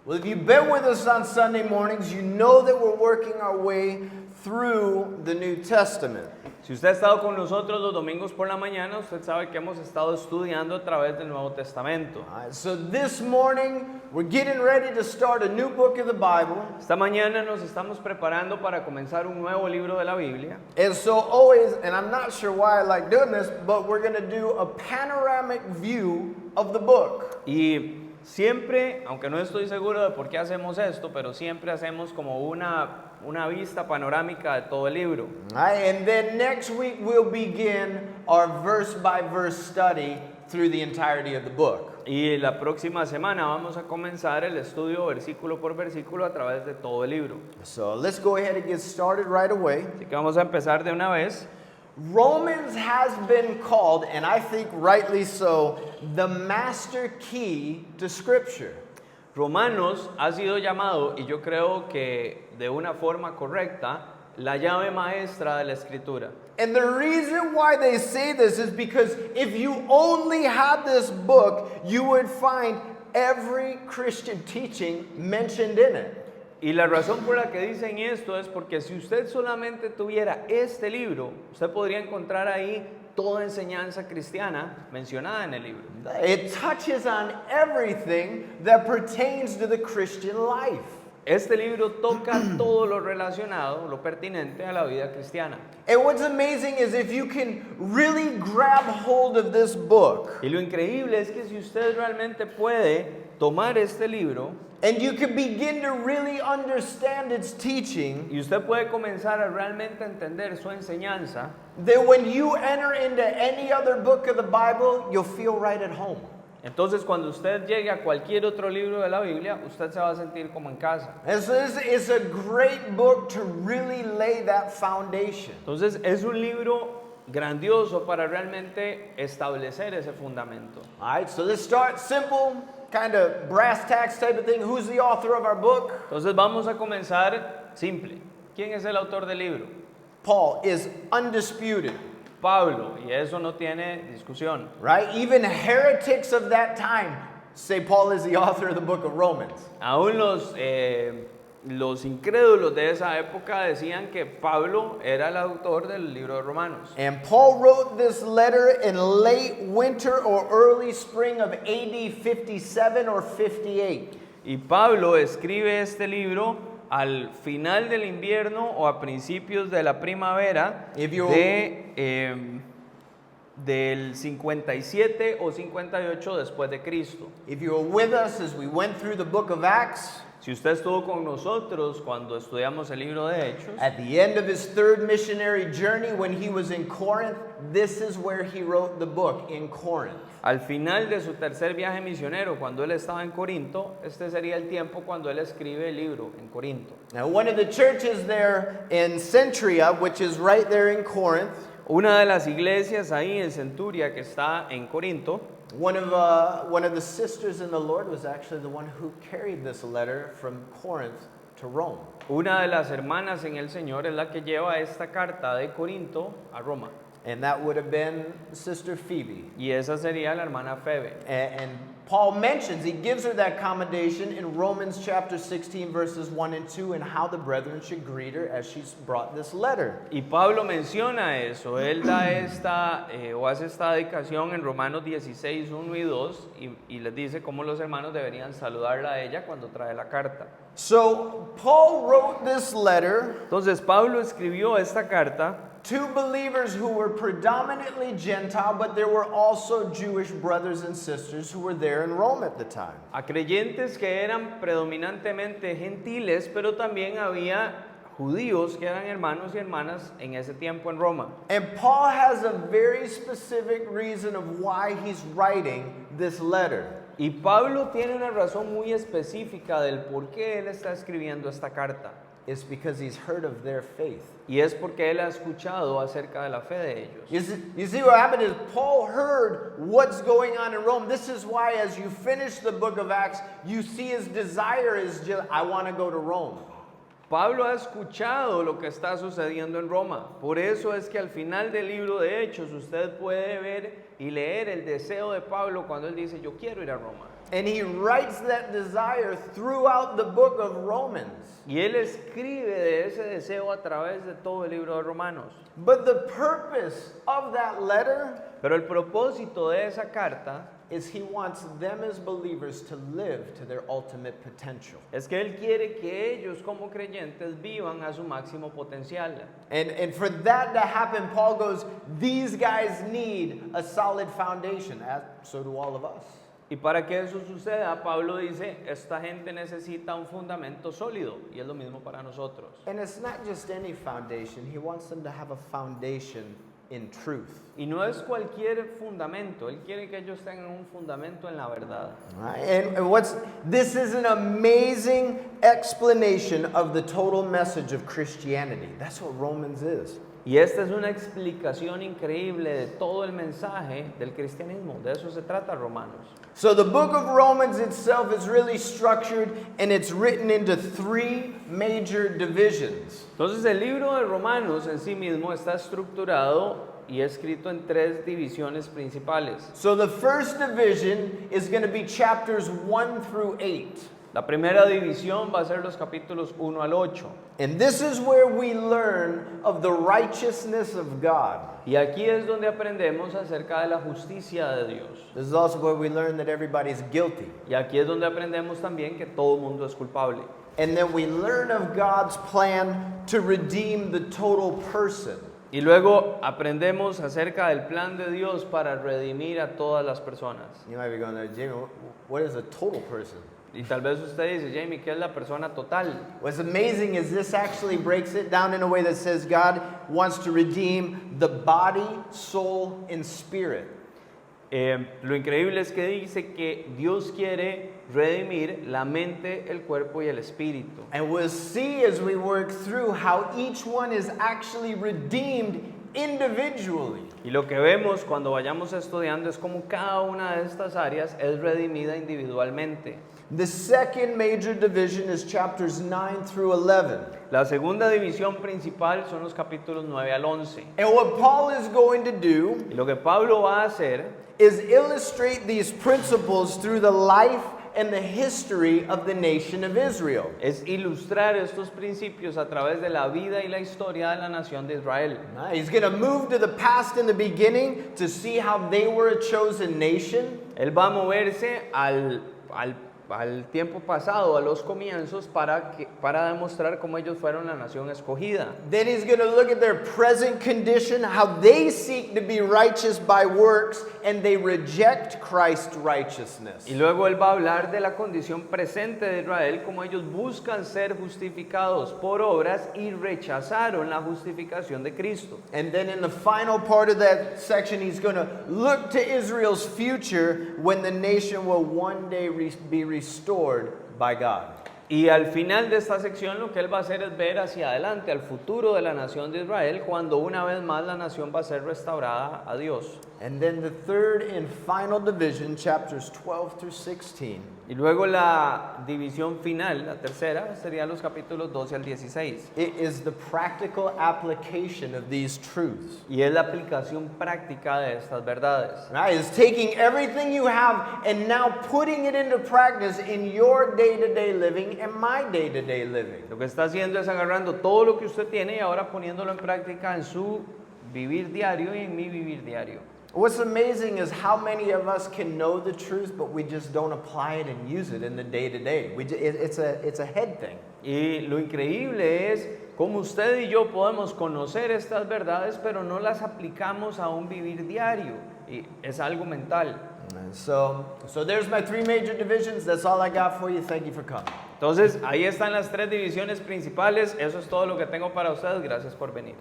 Well, if you've been with us on Sunday mornings, you know that we're working our way through the New Testament. Si usted ha estado con nosotros los domingos por la mañana, usted sabe que hemos estado estudiando a través del Nuevo Testamento. All right, so this morning, we're getting ready to start a new book of the Bible. Esta mañana nos estamos preparando para comenzar un nuevo libro de la Biblia. And so always, and I'm not sure why I like doing this, but we're going to do a panoramic view of the book. Y siempre, aunque no estoy seguro de por qué hacemos esto, pero siempre hacemos como una vista panorámica de todo el libro. All right, and then next week we'll begin our verse by verse study through the entirety of the book. Y la próxima semana vamos a comenzar el estudio versículo por versículo a través de todo el libro. So let's go ahead and get started right away. Así que vamos a empezar de una vez. Romans has been called, and I think rightly so, the master key to Scripture. Romanos ha sido llamado, y yo creo que de una forma correcta, la llave maestra de la Escritura. And the reason why they say this is because if you only had this book, you would find every Christian teaching mentioned in it. Y la razón por la que dicen esto es porque si usted solamente tuviera este libro, usted podría encontrar ahí toda enseñanza cristiana mencionada en el libro. It touches on everything that pertains to the Christian life. Este libro toca todo lo relacionado, lo pertinente a la vida cristiana. And what's amazing is if you can really grab hold of this book, Y lo increíble es que si usted realmente puede tomar este libro and you can begin to really understand its teaching, y usted puede comenzar a realmente entender su enseñanza, then when you enter into any other book of the Bible, you'll feel right at home. entonces cuando usted llegue a cualquier otro libro de la Biblia, usted se va a sentir como en casa. And so this is a great book to really lay that foundation. Entonces es un libro grandioso para realmente establecer ese fundamento. All right, so let's start simple, kind of brass tacks type of thing. Who's the author of our book? Entonces vamos a comenzar simple. ¿Quién es el autor del libro? Paul is undisputed, Pablo, y eso no tiene discusión. right? Even heretics of that time say Paul is the author of the book of Romans. Aún los incrédulos de esa época decían que Pablo era el autor del libro de Romanos. And Paul wrote this letter in late winter or early spring of AD 57 or 58. Y Pablo escribe este libro al final del invierno o a principios de la primavera del 57 o 58 después de Cristo. If you were with us as we went through the book of Acts, Si usted estuvo con nosotros cuando estudiamos el libro de Hechos, at the end of his third missionary journey when he was in Corinth, this is where he wrote the book, in Corinth. al final de su tercer viaje misionero, cuando él estaba en Corinto, este sería el tiempo cuando él escribe el libro en Corinto. Now, one of the churches there in Centuria, which is right there in Corinth, Una de las iglesias ahí en Centuria que está en Corinto, one of the sisters in the Lord was actually the one who carried this letter from Corinth to Rome. una de las hermanas en el Señor es la que lleva esta carta de Corinto a Roma. And that would have been Sister Phoebe. Y esa sería la hermana Febe. And Paul mentions, he gives her that commendation in Romans chapter 16, verses 1 and 2, and how the brethren should greet her as she's brought this letter. Y Pablo menciona eso, él da o hace esta dedicación en Romanos 16, 1 y 2, y les dice cómo los hermanos deberían saludarla a ella cuando trae la carta. So Paul wrote this letter Entonces Pablo escribió esta carta to believers who were predominantly Gentile, but there were also Jewish brothers and sisters who were there in Rome at the time. a creyentes que eran predominantemente gentiles, pero también había judíos que eran hermanos y hermanas en ese tiempo en Roma. And Paul has a very specific reason of why he's writing this letter. Y Pablo tiene una razón muy específica del por qué él está escribiendo esta carta. It's because he's heard of their faith. Y es porque él ha escuchado acerca de la fe de ellos. You see what happened is Paul heard what's going on in Rome. This is why as you finish the book of Acts, you see his desire is just, I want to go to Rome. Pablo ha escuchado lo que está sucediendo en Roma. Por eso es que al final del libro de Hechos usted puede ver y leer el deseo de Pablo cuando él dice, yo quiero ir a Roma. And he writes that desire throughout the book of Romans. Y él escribe de ese deseo a través de todo el libro de Romanos. But the purpose of that letter Pero el propósito de esa carta is he wants them as believers to live to their ultimate potential. es que él quiere que ellos como creyentes vivan a su máximo potencial. And for that to happen, Paul goes, these guys need a solid foundation, as so do all of us. Y para que eso suceda, Pablo dice, esta gente necesita un fundamento sólido, y es lo mismo para nosotros. And it's not just any foundation, he wants them to have a foundation in truth. Y no es cualquier fundamento, él quiere que ellos tengan un fundamento en la verdad. Right? And this is an amazing explanation of the total message of Christianity. That's what Romans is. Y esta es una explicación increíble de todo el mensaje del cristianismo, de eso se trata Romanos. So the book of Romans itself is really structured and it's written into three major divisions. Entonces el libro de Romanos en sí mismo está estructurado y escrito en tres divisiones principales. So the first division is going to be chapters 1 through 8. La primera división va a ser los capítulos 1 al 8. And this is where we learn of the righteousness of God. Y aquí es donde aprendemos acerca de la justicia de Dios. This is also where we learn that everybody's guilty. Y aquí es donde aprendemos también que todo el mundo es culpable. And then we learn of God's plan to redeem the total person. Y luego aprendemos acerca del plan de Dios para redimir a todas las personas. You might be going there, Jamie, what is a total person? Y tal vez usted dice, Jamie, ¿qué es la persona total? What's amazing is this actually breaks it down in a way that says God wants to redeem the body, soul, and spirit. Lo increíble es que dice que Dios quiere redimir la mente, el cuerpo y el espíritu. And we'll see as we work through how each one is actually redeemed individually. Y lo que vemos cuando vayamos estudiando es como cada una de estas áreas es redimida individualmente. The second major division is chapters 9 through 11. La segunda división principal son los capítulos 9 al 11. And what Paul is going to do Y lo que Pablo va a hacer is illustrate these principles through the life and the history of the nation of Israel. es ilustrar estos principios a través de la vida y la historia de la nación de Israel. He's going to move to the past in the beginning to see how they were a chosen nation. Él va a moverse al tiempo pasado, a los comienzos, para demostrar cómo ellos fueron la nación escogida. Then he's going to look at their present condition, how they seek to be righteous by works, and they reject Christ's righteousness. Y luego él va a hablar de la condición presente de Israel, cómo ellos buscan ser justificados por obras y rechazaron la justificación de Cristo. And then in the final part of that section, he's going to look to Israel's future when the nation will one day be restored by God. Y al final de esta sección lo que él va a hacer es ver hacia adelante, al futuro de la nación de Israel, cuando una vez más la nación va a ser restaurada a Dios. And then the third and final division, chapters 12 through 16. Y luego la división final, la tercera, serían los capítulos 12 al 16. It is the practical application of these truths. Y es la aplicación práctica de estas verdades. Right? It's taking everything you have and now putting it into practice in your day-to-day living and my day-to-day living. Lo que está haciendo es agarrando todo lo que usted tiene y ahora poniéndolo en práctica en su vivir diario y en mi vivir diario. What's amazing is how many of us can know the truth, but we just don't apply it and use it in the day-to-day. It's a head thing. Y lo increíble es cómo usted y yo podemos conocer estas verdades, pero no las aplicamos a un vivir diario. Y es algo mental. And so there's my three major divisions. That's all I got for you. Thank you for coming. Entonces, ahí están las tres divisiones principales. Eso es todo lo que tengo para ustedes. Gracias por venir.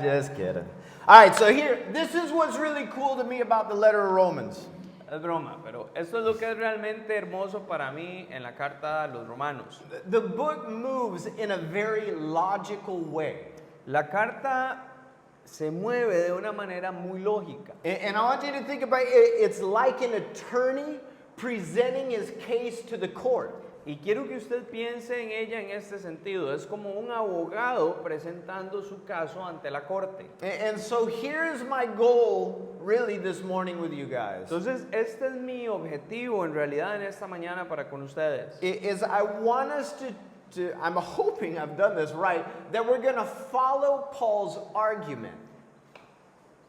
Just kidding. All right, so here, this is what's really cool to me about the letter of Romans. Es broma, pero esto es lo que es realmente hermoso para mí en la carta a los romanos. The book moves in a very logical way. La carta se mueve de una manera muy lógica. And I want you to think about it. It's like an attorney presenting his case to the court. Y quiero que usted piense en ella en este sentido. Es como un abogado presentando su caso ante la corte. And so here's my goal really this morning with you guys Entonces, este es mi objetivo en realidad en esta mañana para con ustedes. is I want us I'm hoping I've done this right, that we're going to follow Paul's argument.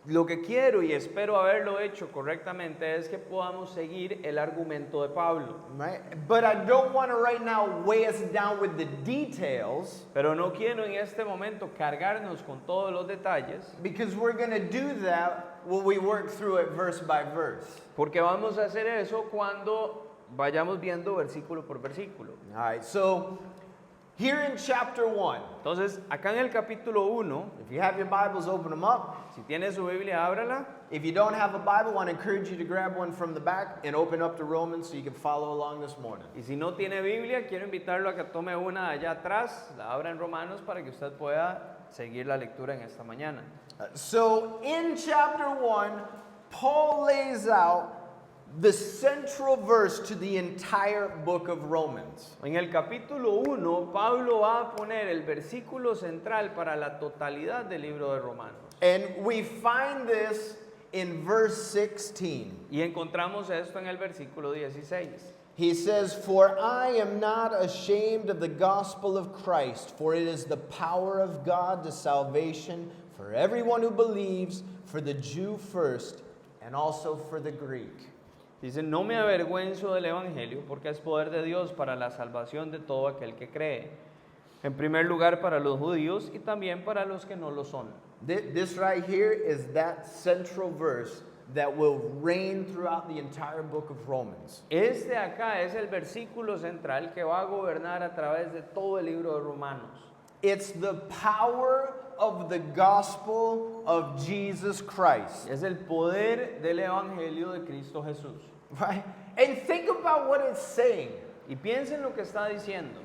Lo que quiero y espero haberlo hecho correctamente es que podamos seguir el argumento de Pablo. Right? But I don't want to right now weigh us down with the details Pero no quiero en este momento cargarnos con todos los detalles, because we're going to do that when we work through it verse by verse. porque vamos a hacer eso cuando vayamos viendo versículo por versículo. All right, so here in chapter 1, Entonces, acá en el capítulo 1, if you have your Bibles, open them up. si tiene su Biblia, ábrala. If you don't have a Bible, I want to encourage you to grab one from the back and open up to Romans so you can follow along this morning. Y si no tiene Biblia, quiero invitarlo a que tome una allá atrás, la abra en Romanos para que usted pueda seguir la lectura en esta mañana. So in chapter 1, Paul lays out the central verse to the entire book of Romans. En el capítulo 1, Pablo va a poner el versículo central para la totalidad del libro de Romanos. And we find this in verse 16. Y encontramos esto en el versículo 16. He says, "For I am not ashamed of the gospel of Christ, for it is the power of God to salvation for everyone who believes, for the Jew first, and also for the Greek." Dice, no me avergüenzo del Evangelio porque es poder de Dios para la salvación de todo aquel que cree. En primer lugar para los judíos y también para los que no lo son. This right here is that central verse that will reign throughout the entire book of Romans. Este acá es el versículo central que va a gobernar a través de todo el libro de Romanos. It's the power of the gospel of Jesus Christ. Es el poder del Evangelio de Cristo Jesús. Right? And think about what it's saying. Y piensen lo que está diciendo.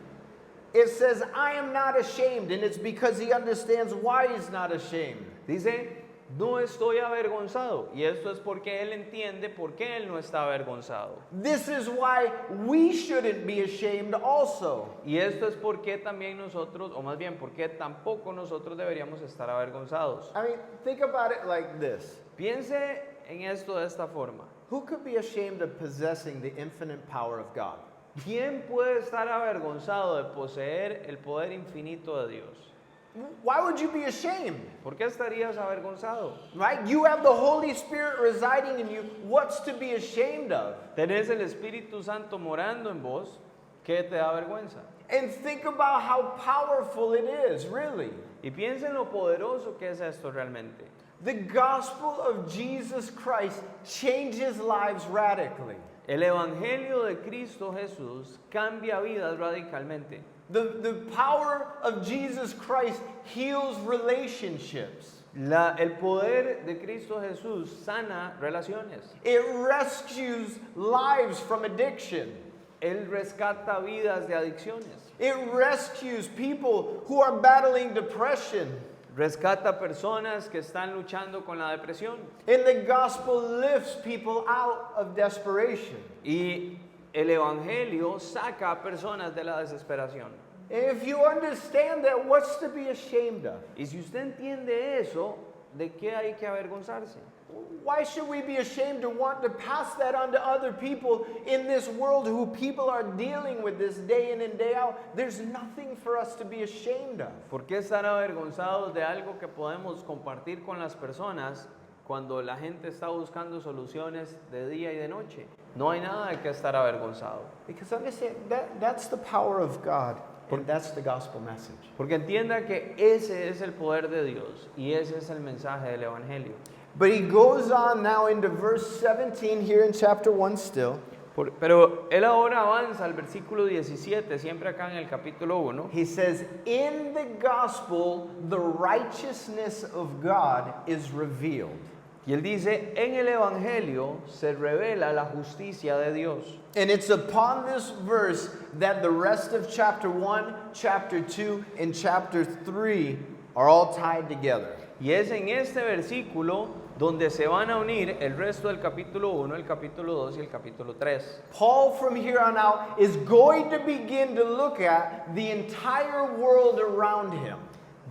It says, "I am not ashamed," and it's because he understands why he's not ashamed. Dice, no estoy avergonzado. Y esto es porque él entiende por qué él no está avergonzado. This is why we shouldn't be ashamed also. Y esto es porque también nosotros, o más bien porque tampoco nosotros deberíamos estar avergonzados. I mean, think about it like this. Piense en esto de esta forma. Who could be ashamed of possessing the infinite power of God? ¿Quién puede estar avergonzado de poseer el poder infinito de Dios? Why would you be ashamed? ¿Por qué estarías avergonzado? Right? You have the Holy Spirit residing in you. What's to be ashamed of? Tenés el Espíritu Santo morando en vos. ¿Qué te da vergüenza? And think about how powerful it is, really. Y piensa en lo poderoso que es esto realmente. The gospel of Jesus Christ changes lives radically. El Evangelio de Cristo Jesús cambia vidas radicalmente. The power of Jesus Christ heals relationships. El poder de Cristo Jesús sana relaciones. It rescues lives from addiction. Él rescata vidas de adicciones. It rescues people who are battling depression. Rescata personas que están luchando con la depresión. And the gospel lifts people out of desperation. Y el Evangelio saca a personas de la desesperación. And if you understand that, what's to be ashamed of? Y si usted entiende eso, ¿de qué hay que avergonzarse? Why should we be ashamed to want to pass that on to other people in this world who people are dealing with this day in and day out? There's nothing for us to be ashamed of. ¿Por qué estar avergonzados de algo que podemos compartir con las personas cuando la gente está buscando soluciones de día y de noche? No hay nada de qué estar avergonzado. Because understand, that's the power of God, and that's the gospel message. Porque entienda que ese es el poder de Dios y ese es el mensaje del Evangelio. But he goes on now into verse 17 here in chapter 1 still. Pero él ahora avanza al versículo 17, siempre acá en el capítulo 1. He says, "In the gospel, the righteousness of God is revealed." Y él dice, en el Evangelio se revela la justicia de Dios. And it's upon this verse that the rest of chapter 1, chapter 2, and chapter 3 are all tied together. Y es en este versículo donde se van a unir el resto del capítulo 1, el capítulo 2 y el capítulo 3. Paul from here on out is going to begin to look at the entire world around him.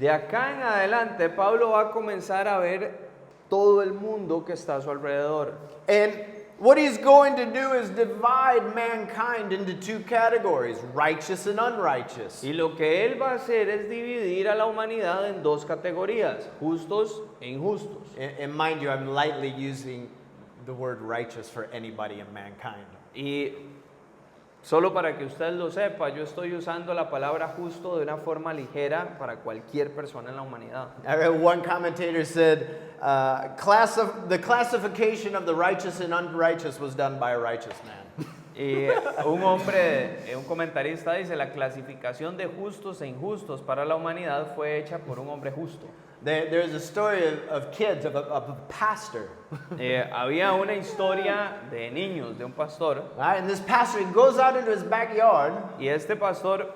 De acá en adelante, Pablo va a comenzar a ver todo el mundo que está a su alrededor. And what he's going to do is divide mankind into two categories, righteous and unrighteous. Y lo que él va a hacer es dividir a la humanidad en dos categorías, justos e injustos. And mind you, I'm lightly using the word righteous for anybody in mankind. Y solo para que usted lo sepa, yo estoy usando la palabra justo de una forma ligera para cualquier persona en la humanidad. I read one commentator said, the classification of the righteous and unrighteous was done by a righteous man. Y un comentarista dice, la clasificación de justos e injustos para la humanidad fue hecha por un hombre justo. There's a story of kids, of a pastor. Había una historia de niños, de un pastor, Right? And this pastor goes out into his backyard y este pastor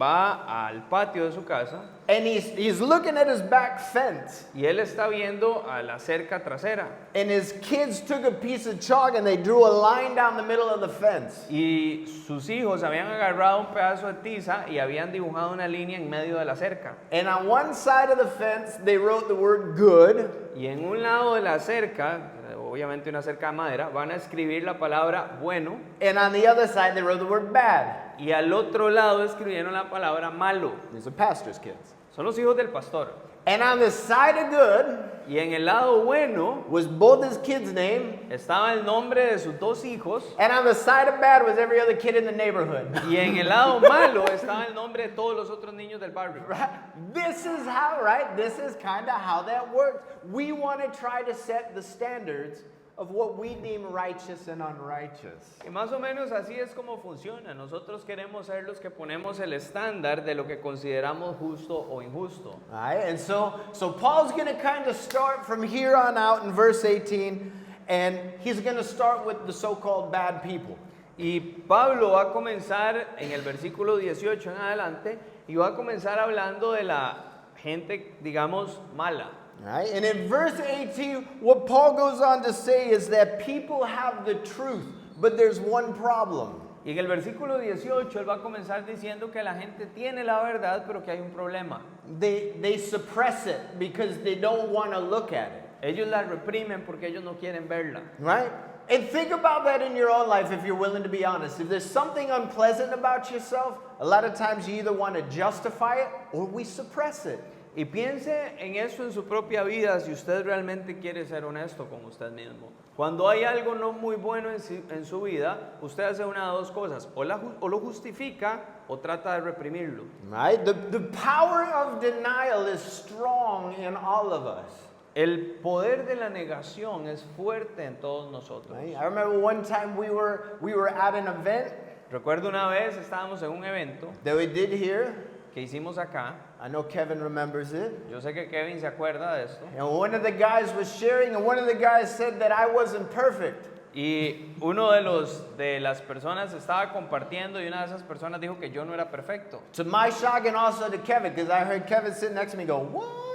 va al patio de su casa and he's looking at his back fence. y él está viendo a la cerca trasera. And his kids took a piece of chalk and they drew a line down the middle of the fence. Y sus hijos habían agarrado un pedazo de tiza y habían dibujado una línea en medio de la cerca. And on one side of the fence, they wrote the word good. Y en un lado de la cerca, obviamente una cerca de madera, van a escribir la palabra bueno. And on the other side, they wrote the word bad. Y al otro lado escribieron la palabra malo. These are pastor's kids. Son los hijos del pastor. And on the side of good Y en el lado bueno was both his kids' name. estaba el nombre de sus dos hijos. And on the side of bad was every other kid in the neighborhood. Y en el lado malo estaba el nombre de todos los otros niños del barrio. Right? This is how, right? This is kind of how that works. We want to try to set the standards of what we deem righteous and unrighteous. Y más o menos así es como funciona. Nosotros queremos ser los que ponemos el estándar de lo que consideramos justo o injusto. All right? And so Paul's going to kind of start from here on out in verse 18, and he's going to start with the so-called bad people. Y Pablo va a comenzar en el versículo 18 en adelante y va a comenzar hablando de la gente, digamos, mala. Right? And in verse 18, what Paul goes on to say is that people have the truth, but there's one problem. Y en el versículo 18 él va a comenzar diciendo que la gente tiene la verdad, pero que hay un problema. They suppress it because they don't want to look at it. Ellos la reprimen porque ellos no quieren verla. Right? And think about that in your own life if you're willing to be honest. If there's something unpleasant about yourself, a lot of times you either want to justify it or we suppress it. Y piense en eso en su propia vida si usted realmente quiere ser honesto con usted mismo. Cuando hay algo no muy bueno en su vida, usted hace una de dos cosas, o lo justifica o trata de reprimirlo. Right? The power of denial is strong in all of us. El poder de la negación es fuerte en todos nosotros. Right? I remember one time we were at an event Recuerdo una vez estábamos en un evento that we did here. que hicimos acá. I know Kevin remembers it. Yo sé que Kevin se acuerda de esto. And one of the guys was sharing, and one of the guys said that I wasn't perfect. Y uno de las personas estaba compartiendo y una de esas personas dijo que yo no era perfecto. To my shock and also to Kevin, because I heard Kevin sitting next to me go, what?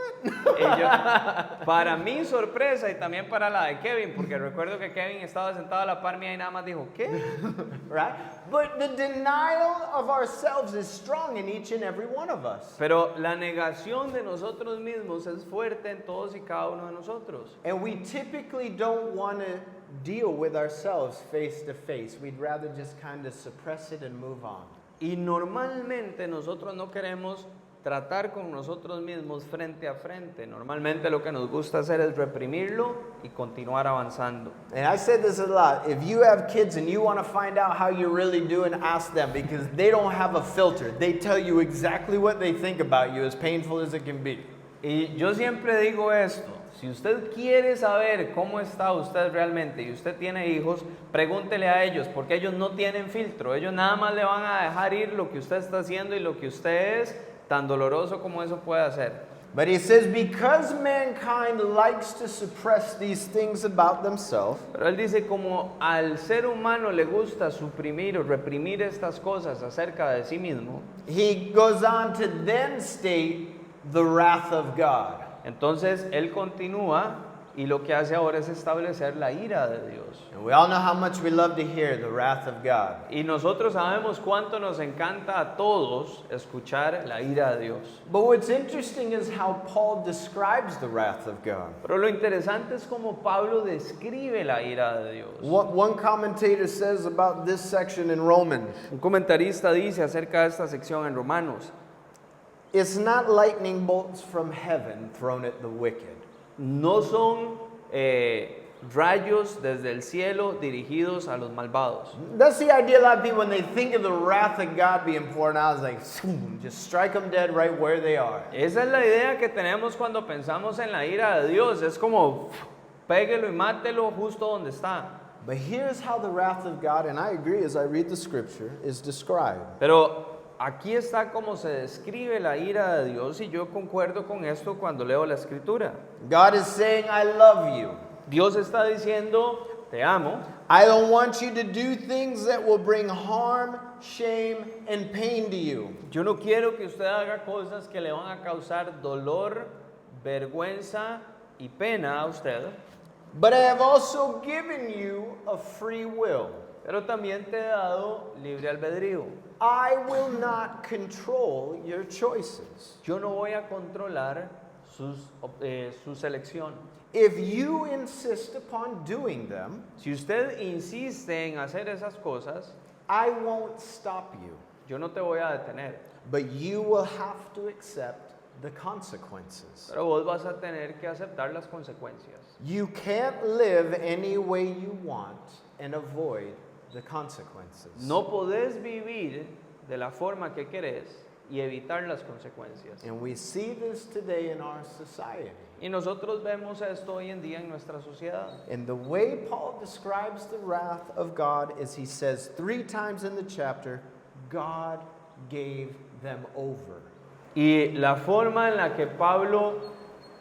Para mi sorpresa y también para la de Kevin, porque recuerdo que Kevin estaba sentado a la par mía y nada más dijo, ¿qué? Right? But the denial of ourselves is strong in each and every one of us. Pero la negación de nosotros mismos es fuerte en todos y cada uno de nosotros. And we typically don't want to deal with ourselves face to face. We'd rather just kind of suppress it and move on. Y normalmente nosotros no queremos tratar con nosotros mismos frente a frente. Normalmente lo que nos gusta hacer es reprimirlo y continuar avanzando. And I said this a lot. If you have kids and you want to find out how you're really doing, ask them because they don't have a filter. They tell you exactly what they think about you, as painful as it can be. Y yo siempre digo esto, si usted quiere saber cómo está usted realmente y usted tiene hijos, pregúntele a ellos, porque ellos no tienen filtro, ellos nada más le van a dejar ir lo que usted está haciendo y lo que usted es, tan doloroso como eso puede hacer. But he says, because mankind likes to suppress these things about themselves, Pero él dice como al ser humano le gusta suprimir o reprimir estas cosas acerca de sí mismo, he goes on to then state the wrath of God. entonces él continúa y lo que hace ahora es establecer la ira de Dios. And we all know how much we love to hear the wrath of God. Y nosotros sabemos cuánto nos encanta a todos escuchar la ira de Dios. But what's interesting is how Paul describes the wrath of God. Pero lo interesante es cómo Pablo describe la ira de Dios. One commentator says about this section in Romans, Un comentarista dice acerca de esta sección en Romanos, it's not lightning bolts from heaven thrown at the wicked. no son rayos desde el cielo dirigidos a los malvados. That's the idea a lot of people, when they think of the wrath of God being poured out, is like, just strike them dead right where they are. Esa es la idea que tenemos cuando pensamos en la ira de Dios. Es como, péguelo y mátelo justo donde está. But here's how the wrath of God, and I agree as I read the scripture, is described. Pero aquí está como se describe la ira de Dios y yo concuerdo con esto cuando leo la escritura. God is saying, I love you. Dios está diciendo, te amo. I don't want you to do things that will bring harm, shame, and pain to you. Yo no quiero que usted haga cosas que le van a causar dolor, vergüenza y pena a usted. But I have also given you a free will. Pero también te he dado libre albedrío. I will not control your choices. Yo no voy a controlar su selección. If you insist upon doing them, Si usted insiste en hacer esas cosas, I won't stop you. yo no te voy a detener. But you will have to accept the consequences. Pero vos vas a tener que aceptar las consecuencias. You can't live any way you want and avoid the consequences. No podés vivir de la forma que querés y evitar las consecuencias. And we see this today in our society. Y nosotros vemos esto hoy en día en nuestra sociedad. And the way Paul describes the wrath of God is he says 3 times in the chapter, God gave them over. Y la forma en la que Pablo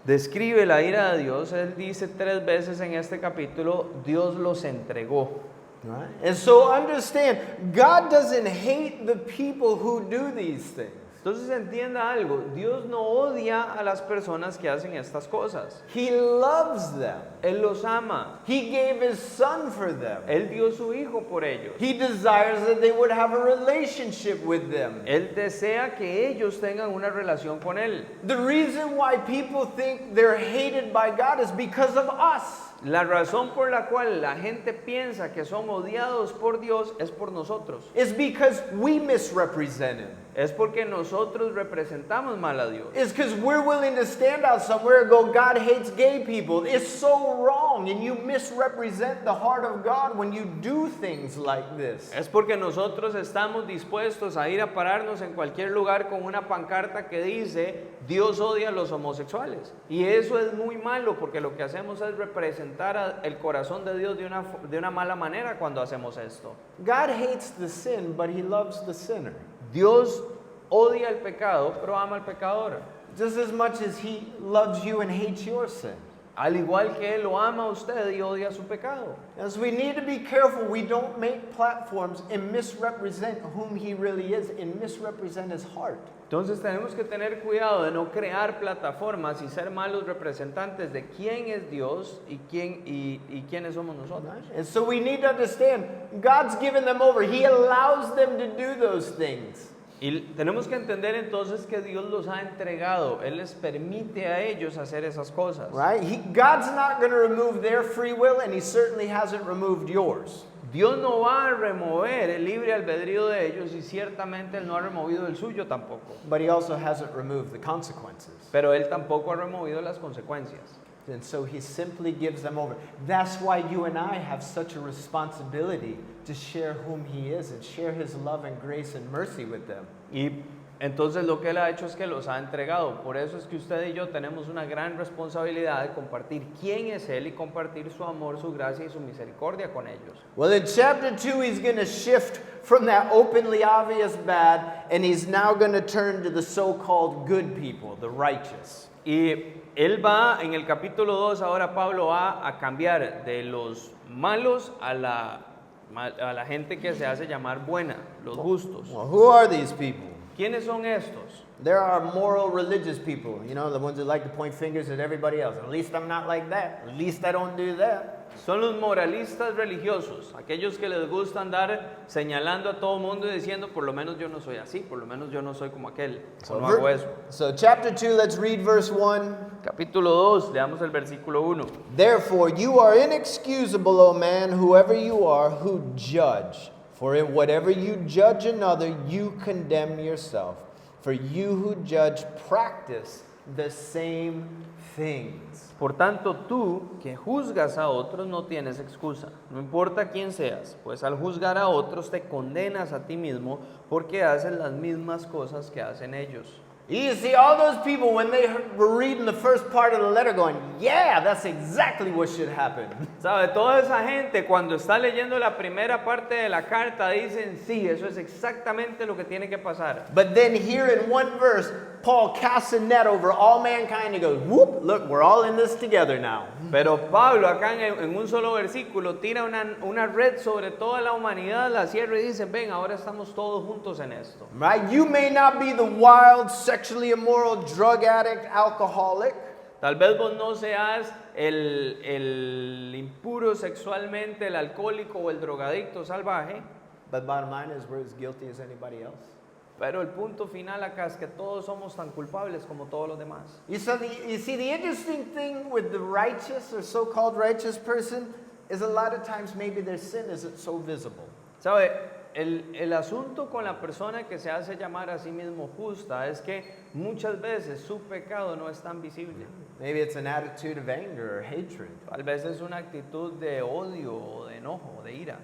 describe la ira de Dios, él dice 3 veces en este capítulo, Dios los entregó. Right? And so understand, God doesn't hate the people who do these things. Entonces entienda algo, Dios no odia a las personas que hacen estas cosas. He loves them. Él los ama. He gave his son for them. Él dio su hijo por ellos. He desires that they would have a relationship with them. Él desea que ellos tengan una relación con Él. The reason why people think they're hated by God is because of us. La razón por la cual la gente piensa que son odiados por Dios es por nosotros. It's because we misrepresent him. Es porque nosotros representamos mal a Dios. It's because we're willing to stand out somewhere and go, God hates gay people. It's so wrong, and you misrepresent the heart of God when you do things like this. Es porque nosotros estamos dispuestos a ir a pararnos en cualquier lugar con una pancarta que dice Dios odia a los homosexuales. Y eso es muy malo porque lo que hacemos es representar el corazón de Dios de una mala manera cuando hacemos esto. God hates the sin, but he loves the sinner. Dios odia el pecado, pero ama al pecador. Just as much as he loves you and hates your sin. Al igual que Él lo ama a usted y odia su pecado. As we need to be careful we don't make platforms and misrepresent whom he really is and misrepresent his heart. Entonces tenemos que tener cuidado de no crear plataformas y ser malos representantes de quién es Dios y quiénes somos nosotros. And so we need to understand God's given them over. He allows them to do those things. Y tenemos que entender entonces que Dios los ha entregado. Él les permite a ellos hacer esas cosas. Right? God's not going to remove their free will, and he certainly hasn't removed yours. Dios no va a remover el libre albedrío de ellos y ciertamente Él no ha removido el suyo tampoco. But he also hasn't removed the consequences. Pero Él tampoco ha removido las consecuencias. And so he simply gives them over. That's why you and I have such a responsibility to share whom he is and share his love and grace and mercy with them. Y entonces lo que Él ha hecho es que los ha entregado. Por eso es que usted y yo tenemos una gran responsabilidad de compartir quién es Él y compartir su amor, su gracia y su misericordia con ellos. Well, in chapter 2, he's going to shift from that openly obvious bad, and he's now going to turn to the so-called good people, the righteous. Y Él va, en el capítulo 2, ahora Pablo va a cambiar de los malos a la gente que se hace llamar buena, los justos. Well, who are these people? ¿Quiénes son estos? There are moral religious people, you know, the ones that like to point fingers at everybody else. At least I'm not like that. At least I don't do that. Son los moralistas religiosos, aquellos que les gusta andar señalando a todo mundo y diciendo, por lo menos yo no soy así, por lo menos yo no soy como aquel, o no hago eso. So chapter 2, let's read verse 1. Capítulo 2, leamos el versículo 1. Therefore you are inexcusable, O man, whoever you are, who judge. For in whatever you judge another, you condemn yourself. For you who judge practice the same things. Por tanto, tú que juzgas a otros no tienes excusa, no importa quién seas, pues al juzgar a otros te condenas a ti mismo porque haces las mismas cosas que hacen ellos. You see all those people when they were reading the first part of the letter going, yeah, that's exactly what should happen. ¿Sabe? Toda esa gente cuando está leyendo la primera parte de la carta dicen, sí, eso es exactamente lo que tiene que pasar. But then here in one verse, Paul casts a net over all mankind and goes, whoop, look, we're all in this together now. Pero Pablo acá en un solo versículo tira una red sobre toda la humanidad, la cierra y dice, ven, ahora estamos todos juntos en esto. Right? You may not be the wild, sexually immoral, drug addict, alcoholic. Tal vez vos no seas el impuro sexualmente, el alcohólico o el drogadicto salvaje, But bottom line is we're as guilty as anybody else. pero el punto final acá es que todos somos tan culpables como todos los demás. You see, the interesting thing with the righteous or so-called righteous person is a lot of times maybe their sin isn't so visible. ¿Sabe? El asunto con la persona que se hace llamar a sí mismo justa es que muchas veces su pecado no es tan visible. Maybe it's an attitude of anger or hatred. Tal vez es una actitud de odio o de enojo o de ira.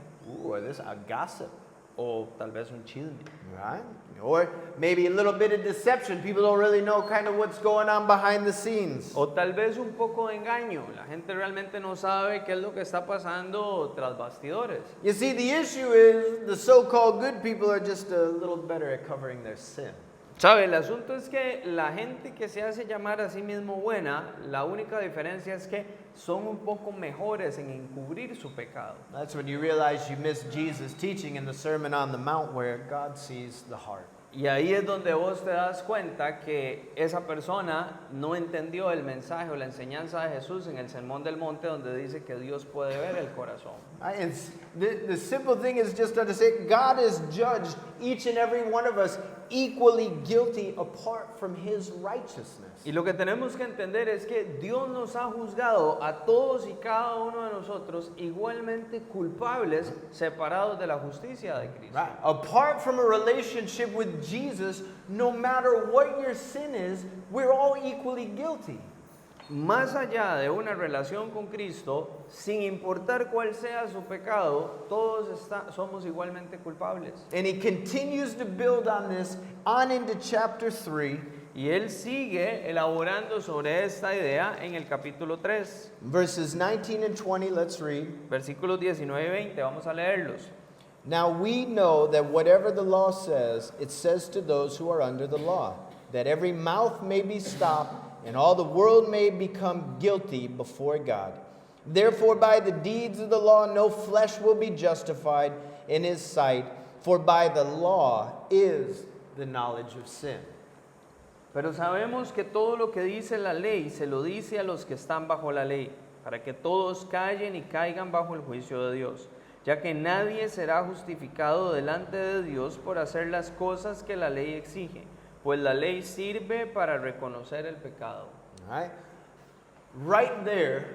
Or this, a gossip. O tal vez un chisme. Right? Or maybe a little bit of deception. People don't really know kind of what's going on behind the scenes. O tal vez un poco de engaño. La gente realmente no sabe qué es lo que está pasando tras bastidores. You see, the issue is the so-called good people are just a little better at covering their sin. ¿Sabe? El asunto es que la gente que se hace llamar a sí mismo buena, la única diferencia es que son un poco mejores en encubrir su pecado. That's when you realize you missed Jesus' teaching in the Sermon on the Mount where God sees the heart. Y ahí es donde vos te das cuenta que esa persona no entendió el mensaje o la enseñanza de Jesús en el Sermón del Monte, donde dice que Dios puede ver el corazón. Right? And the simple thing is just to understand God has judged each and every one of us equally guilty apart from His righteousness. Y lo que tenemos que entender es que Dios nos ha juzgado a todos y cada uno de nosotros igualmente culpables, separados de la justicia de Cristo. Right. Apart from a relationship with Jesus, no matter what your sin is, we're all equally guilty. Más allá de una relación con Cristo, sin importar cuál sea su pecado, todos somos igualmente culpables. And he continues to build on this on into chapter 3. Y él sigue elaborando sobre esta idea en el capítulo 3. Verses 19 and 20, let's read. Versículos 19 y 20, vamos a leerlos. Now we know that whatever the law says, it says to those who are under the law, that every mouth may be stopped, and all the world may become guilty before God. Therefore, by the deeds of the law, no flesh will be justified in His sight, for by the law is the knowledge of sin. Pero sabemos que todo lo que dice la ley se lo dice a los que están bajo la ley, para que todos callen y caigan bajo el juicio de Dios, ya que nadie será justificado delante de Dios por hacer las cosas que la ley exige, pues la ley sirve para reconocer el pecado. Right there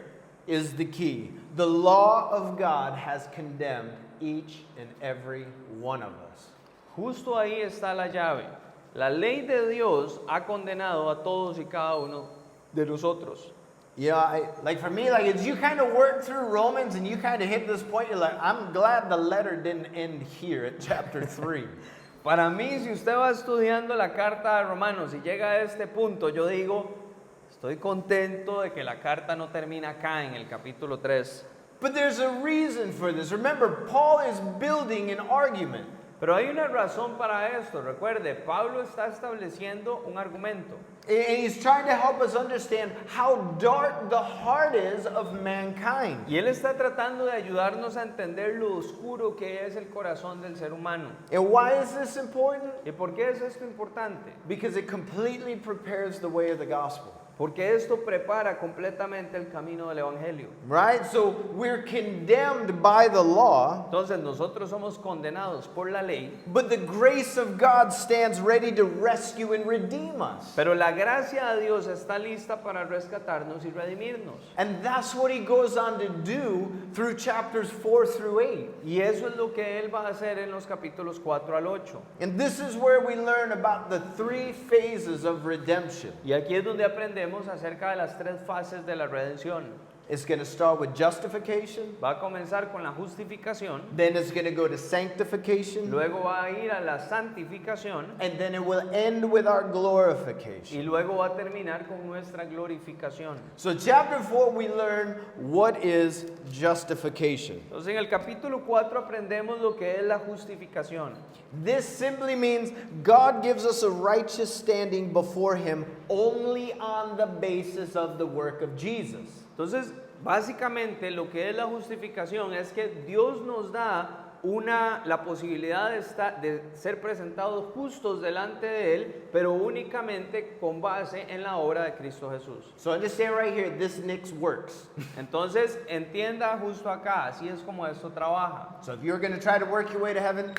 is the key. The law of God has condemned each and every one of us. Justo ahí está la llave. La ley de Dios ha condenado a todos y cada uno de nosotros. Yeah, like for me, like as you kind of work through Romans and you kind of hit this point, you're like, I'm glad the letter didn't end here at chapter 3. Para mí, si usted va estudiando la carta a Romanos y llega a este punto, yo digo, estoy contento de que la carta no termina acá en el capítulo 3. But there's a reason for this. Remember, Paul is building an argument. Pero hay una razón para esto. Recuerde, Pablo está estableciendo un argumento. And he's trying to help us understand how dark the heart is of mankind. Y él está tratando de ayudarnos a entender lo oscuro que es el corazón del ser humano. And why is this important? ¿Y por qué es esto importante? Because it completely prepares the way of the gospel. Porque esto prepara completamente el camino del evangelio. Right? So we're condemned by the law, Entonces nosotros somos condenados por la ley, but the grace of God stands ready to rescue and redeem us. pero la gracia de Dios está lista para rescatarnos y redimirnos. And that's what he goes on to do through chapters 4 through 8. Y eso es lo que él va a hacer en los capítulos 4 al 8. And this is where we learn about the 3 phases of redemption. Y aquí es donde aprendemos acerca de las 3 fases de la redención. It's going to start with justification, Va a comenzar con la justificación, then it's going to go to sanctification, luego va a ir a la santificación and then it will end with our y glorification. luego va a terminar con nuestra glorificación. So chapter 4 we learn what is justification. Entonces en el capítulo 4 aprendemos lo que es la justificación. This simply means God gives us a righteous standing before him only on the basis of the work of Jesus. Entonces, básicamente lo que es la justificación es que Dios nos da la posibilidad de ser presentados justos delante de Él, pero únicamente con base en la obra de Cristo Jesús. So understand right here, this Nix works. Entonces, entienda justo acá, así es como esto trabaja. So if you're going to try to work your way to heaven,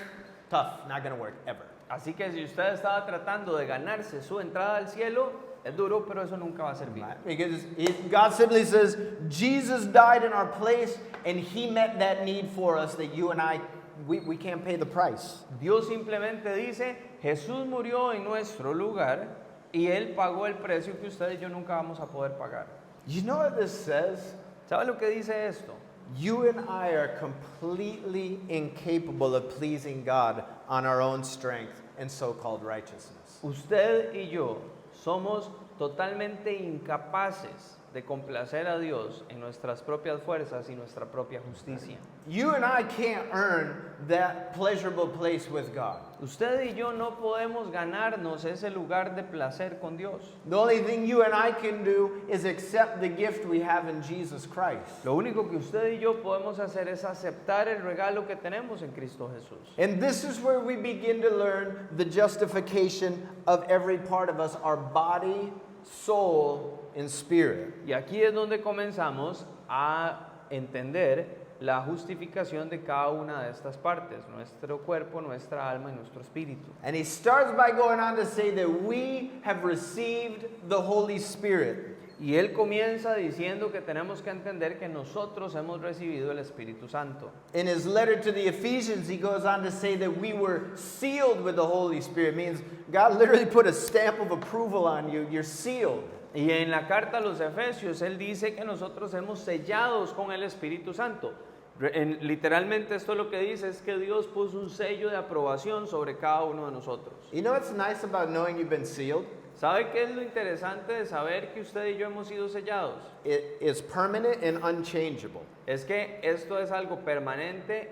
tough, not going to work ever. Así que si usted estaba tratando de ganarse su entrada al cielo, es duro, pero eso nunca va a servir. Because God simply says, Jesus died in our place and he met that need for us that you and I, we can't pay the price. Dios simplemente dice, Jesús murió en nuestro lugar y Él pagó el precio que usted y yo nunca vamos a poder pagar. You know what this says? ¿Sabe lo que dice esto? You and I are completely incapable of pleasing God on our own strength and so-called righteousness. Usted y yo somos totalmente incapaces de complacer a Dios en nuestras propias fuerzas y nuestra propia justicia. You and I can't earn that pleasurable place with God. Usted y yo no podemos ganarnos ese lugar de placer con Dios. The only thing you and I can do is accept the gift we have in Jesus Christ. Lo único que usted y yo podemos hacer es aceptar el regalo que tenemos en Cristo Jesús. And this is where we begin to learn the justification of every part of us, our body, soul, and spirit. Y aquí es donde comenzamos a entender la justificación de cada una de estas partes, nuestro cuerpo, nuestra alma y nuestro espíritu. And he starts by going on to say that we have received the Holy Spirit. Y él comienza diciendo que tenemos que entender que nosotros hemos recibido el Espíritu Santo. In his letter to the Ephesians, he goes on to say that we were sealed with the Holy Spirit. It means God literally put a stamp of approval on you. You're sealed. Y en la carta a los Efesios, él dice que nosotros hemos sellados con el Espíritu Santo. Literalmente esto lo que dice es que Dios puso un sello de aprobación sobre cada uno de nosotros. You know what's nice about knowing you've been sealed? ¿Sabe qué es lo interesante de saber que usted y yo hemos sido sellados? It is permanent and unchangeable. Es que esto es algo permanente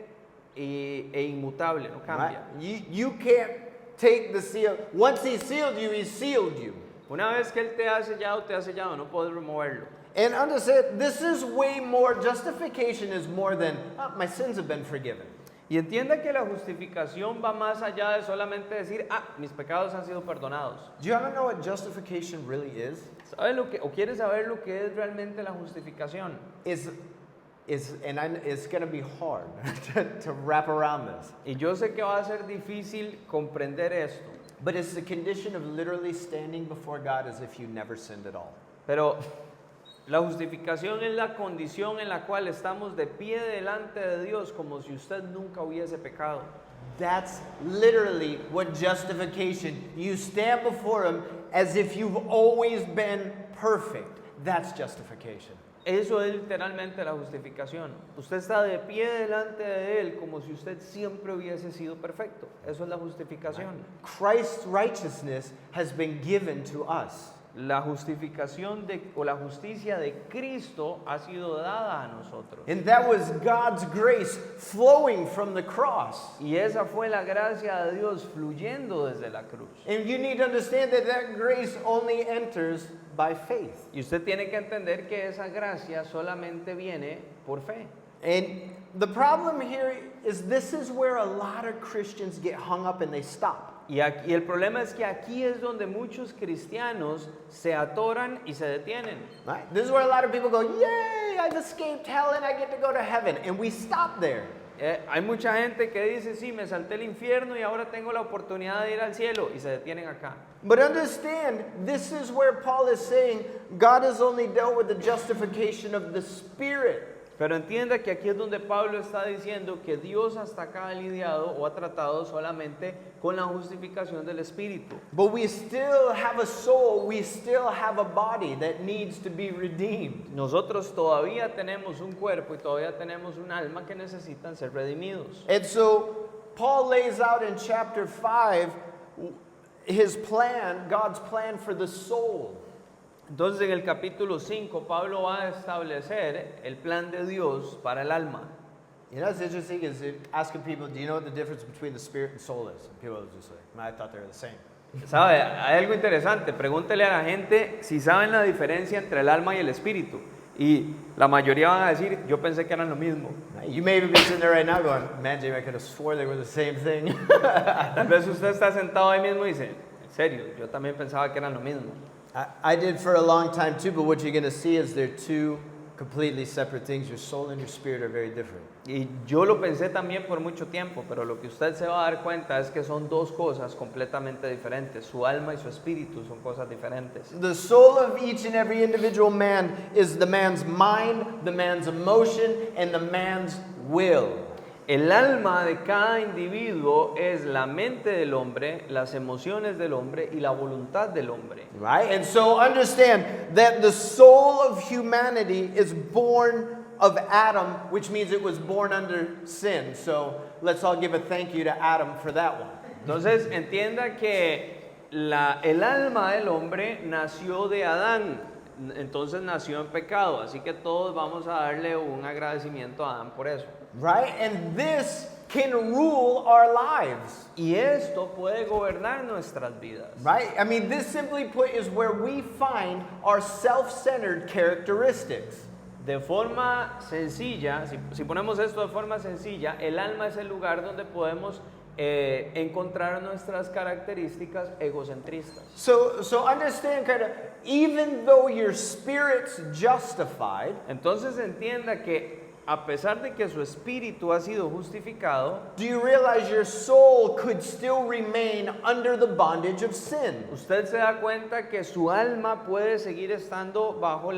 e inmutable, no cambia. Right? You can't take the seal. Once he sealed you, he sealed you. Una vez que él te ha sellado, no puedes removerlo. And understand, this is way more, justification is more than, my sins have been forgiven. Y entienda que la justificación va más allá de solamente decir, mis pecados han sido perdonados. Do you want to know what justification really is? ¿Sabe o quiere saber lo que es realmente la justificación? It's going to be hard to wrap around this. Y yo sé que va a ser difícil comprender esto. But it's the condition of literally standing before God as if you never sinned at all. Pero la justificación es la condición en la cual estamos de pie delante de Dios como si usted nunca hubiese pecado. That's literally what justification. You stand before him as if you've always been perfect. That's justification. Eso es literalmente la justificación. Usted está de pie delante de Él como si usted siempre hubiese sido perfecto. Eso es la justificación. Christ's righteousness has been given to us. la justificación o la justicia de Cristo ha sido dada a nosotros. And that was God's grace flowing from the cross. Y esa fue la gracia de Dios fluyendo desde la cruz. And you need to understand that that grace only enters by faith. Y usted tiene que entender que esa gracia solamente viene por fe. And the problem here is this is where a lot of Christians get hung up and they stop. Y el problema es que aquí es donde muchos cristianos se atoran y se detienen. Right? This is where a lot of people go, yay, I've escaped hell and I get to go to heaven. And we stop there. Hay mucha gente que dice, sí, me salté el infierno y ahora tengo la oportunidad de ir al cielo, y se detienen acá. But understand, this is where Paul is saying God has only dealt with the justification of the Spirit. Pero entienda que aquí es donde Pablo está diciendo que Dios hasta acá ha lidiado o ha tratado solamente con la justificación del Espíritu. But we still have a soul, we still have a body that needs to be redeemed. Nosotros todavía tenemos un cuerpo y todavía tenemos un alma que necesitan ser redimidos. And so Paul lays out in chapter 5 his plan, God's plan for the soul. Entonces en el capítulo 5 Pablo va a establecer el plan de Dios para el alma. You know what's interesting is asking people, do you know what the difference between the spirit and soul is? And people are just like, I thought they were the same. ¿Sabe? Hay algo interesante. Pregúntele a la gente si saben la diferencia entre el alma y el espíritu. Y la mayoría van a decir, yo pensé que eran lo mismo. You may even be sitting there right now going, man, Jamie, I could have swore they were the same thing. Tal vez usted está sentado ahí mismo y dice, en serio, yo también pensaba que eran lo mismo. I did for a long time too, but what you're going to see is they're two completely separate things. Your soul and your spirit are very different. Y yo lo pensé también por mucho tiempo, pero lo que usted se va a dar cuenta es que son dos cosas completamente diferentes. Su alma y su espíritu son cosas diferentes. The soul of each and every individual man is the man's mind, the man's emotion, and the man's will. El alma de cada individuo es la mente del hombre, las emociones del hombre y la voluntad del hombre. Right? And so understand that the soul of humanity is born of Adam, which means it was born under sin. So let's all give a thank you to Adam for that one. Entonces entienda que el alma del hombre nació de Adán, entonces nació en pecado, así que todos vamos a darle un agradecimiento a Adán por eso. Right? And this can rule our lives. Y esto puede gobernar nuestras vidas. Right? I mean, this simply put is where we find our self-centered characteristics. De forma sencilla, si ponemos esto de forma sencilla, el alma es el lugar donde podemos encontrar nuestras características egocentristas. So understand kind of, even though your spirit's justified, Entonces entienda que a pesar de que su espíritu ha sido justificado, do you realize your soul could still remain under the bondage of sin? usted se da cuenta que su alma puede seguir estando bajo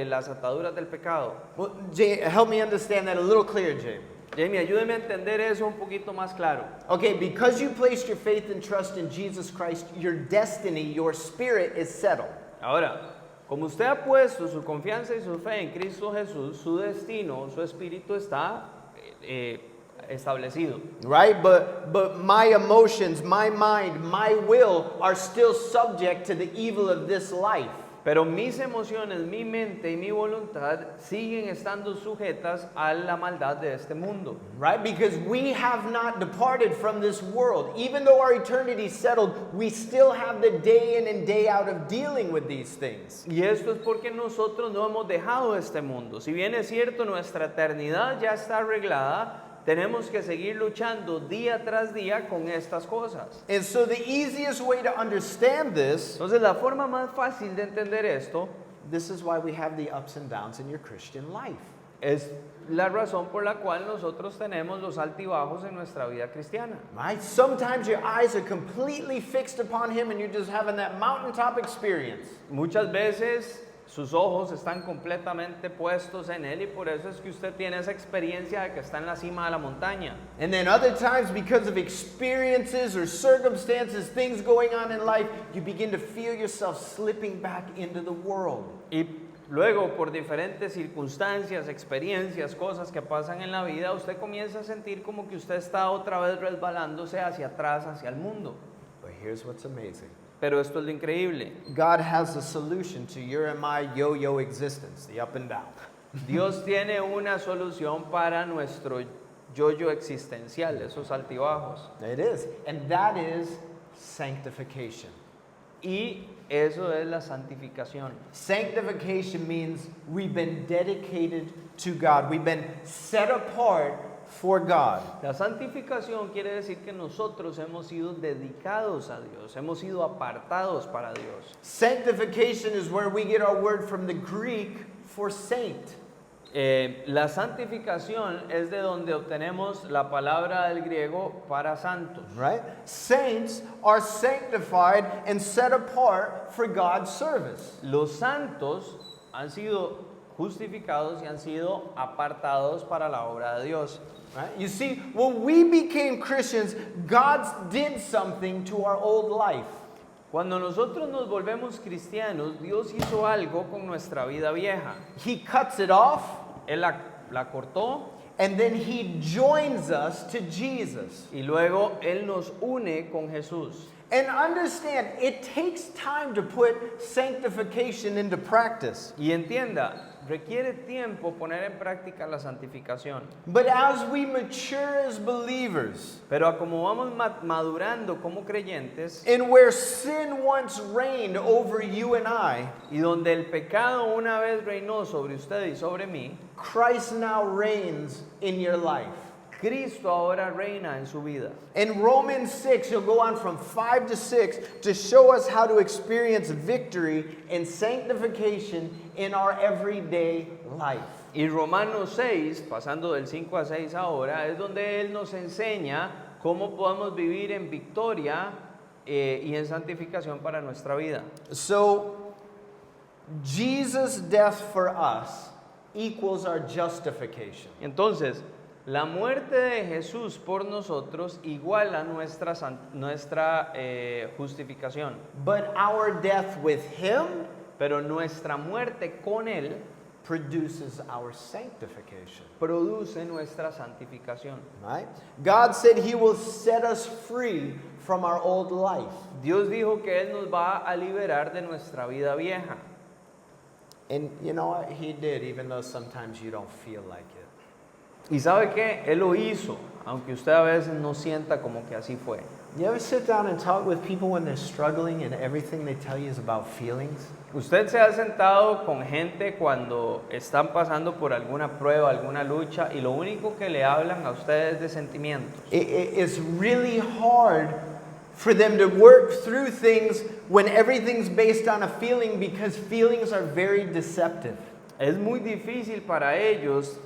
las ataduras del pecado. Well, Jay, help me understand that a little clearer, Jay. Jamie, ayúdeme a entender eso un poquito más claro. Okay, because you placed your faith and trust in Jesus Christ, your destiny, your spirit is settled. Ahora, como usted ha puesto su confianza y su fe en Cristo Jesús, su destino, su espíritu está establecido. Right? But my emotions, my mind, my will are still subject to the evil of this life. Pero mis emociones, mi mente y mi voluntad siguen estando sujetas a la maldad de este mundo. Right? Because we have not departed from this world. Even though our eternity is settled, we still have the day in and day out of dealing with these things. Y esto es porque nosotros no hemos dejado este mundo. Si bien es cierto, nuestra eternidad ya está arreglada, tenemos que seguir luchando día tras día con estas cosas. And so the easiest way to understand this, Entonces, la forma más fácil de entender esto this is why we have the ups and downs in your Christian life. es la razón por la cual nosotros tenemos los altibajos en nuestra vida cristiana. Right? Sometimes your eyes are completely fixed upon him and you're just having that mountaintop experience. Muchas veces sus ojos están completamente puestos en Él y por eso es que usted tiene esa experiencia de que está en la cima de la montaña. And then other times, because of experiences or circumstances, things going on in life, you begin to feel yourself slipping back into the world. Y luego, por diferentes circunstancias, experiencias, cosas que pasan en la vida, usted comienza a sentir como que usted está otra vez resbalándose hacia atrás, hacia el mundo. But here's what's amazing. Pero esto es lo increíble. God has a solution to your and my yo-yo existence, the up and down. Dios tiene una solución para nuestro yo-yo existencial, esos altibajos. It is. And that is sanctification. Y eso es la santificación. Sanctification means we've been dedicated to God. We've been set apart for God. La santificación quiere decir que nosotros hemos sido dedicados a Dios, hemos sido apartados para Dios. Sanctification is where we get our word from the Greek for saint. La santificación es de donde obtenemos la palabra del griego para santos. Right? Saints are sanctified and set apart for God's service. Los santos han sido justificados y han sido apartados para la obra de Dios. Right? You see, when we became Christians, God did something to our old life. Cuando nosotros nos volvemos cristianos, Dios hizo algo con nuestra vida vieja. He cuts it off, Él la cortó and then He joins us to Jesus. y luego Él nos une con Jesús. And understand, it takes time to put sanctification into practice. Y entienda, requiere tiempo poner en práctica la santificación. But as we mature as believers, Pero a como vamos madurando como creyentes and where sin once reigned over you and I, y donde el pecado una vez reinó sobre usted y sobre mí, Christ now reigns in your life. Cristo ahora reina en su vida. In Romans 6, you'll go on from 5 to 6 to show us how to experience victory and sanctification in our everyday life. Y Romanos 6, pasando del 5 a 6 ahora, es donde Él nos enseña cómo podemos vivir en victoria y en santificación para nuestra vida. So, Jesus' death for us equals our justification. Entonces, la muerte de Jesús por nosotros iguala nuestra justificación. But our death with Him Pero nuestra muerte con Él produces our sanctification. produce nuestra santificación. Right? God said He will set us free from our old life. Dios dijo que Él nos va a liberar de nuestra vida vieja. And you know what? He did, even though sometimes you don't feel like it. Y sabe qué, Él lo hizo, aunque usted a veces no sienta como que así fue. You ever sit down and talk with people when they're struggling and everything they tell you is about feelings? Usted se ha sentado con gente cuando están pasando por alguna prueba, alguna lucha, y lo único que le hablan a ustedes es de sentimientos. It's really hard for them to work through things when everything's based on a feeling because feelings are very deceptive. Es muy difícil para ellos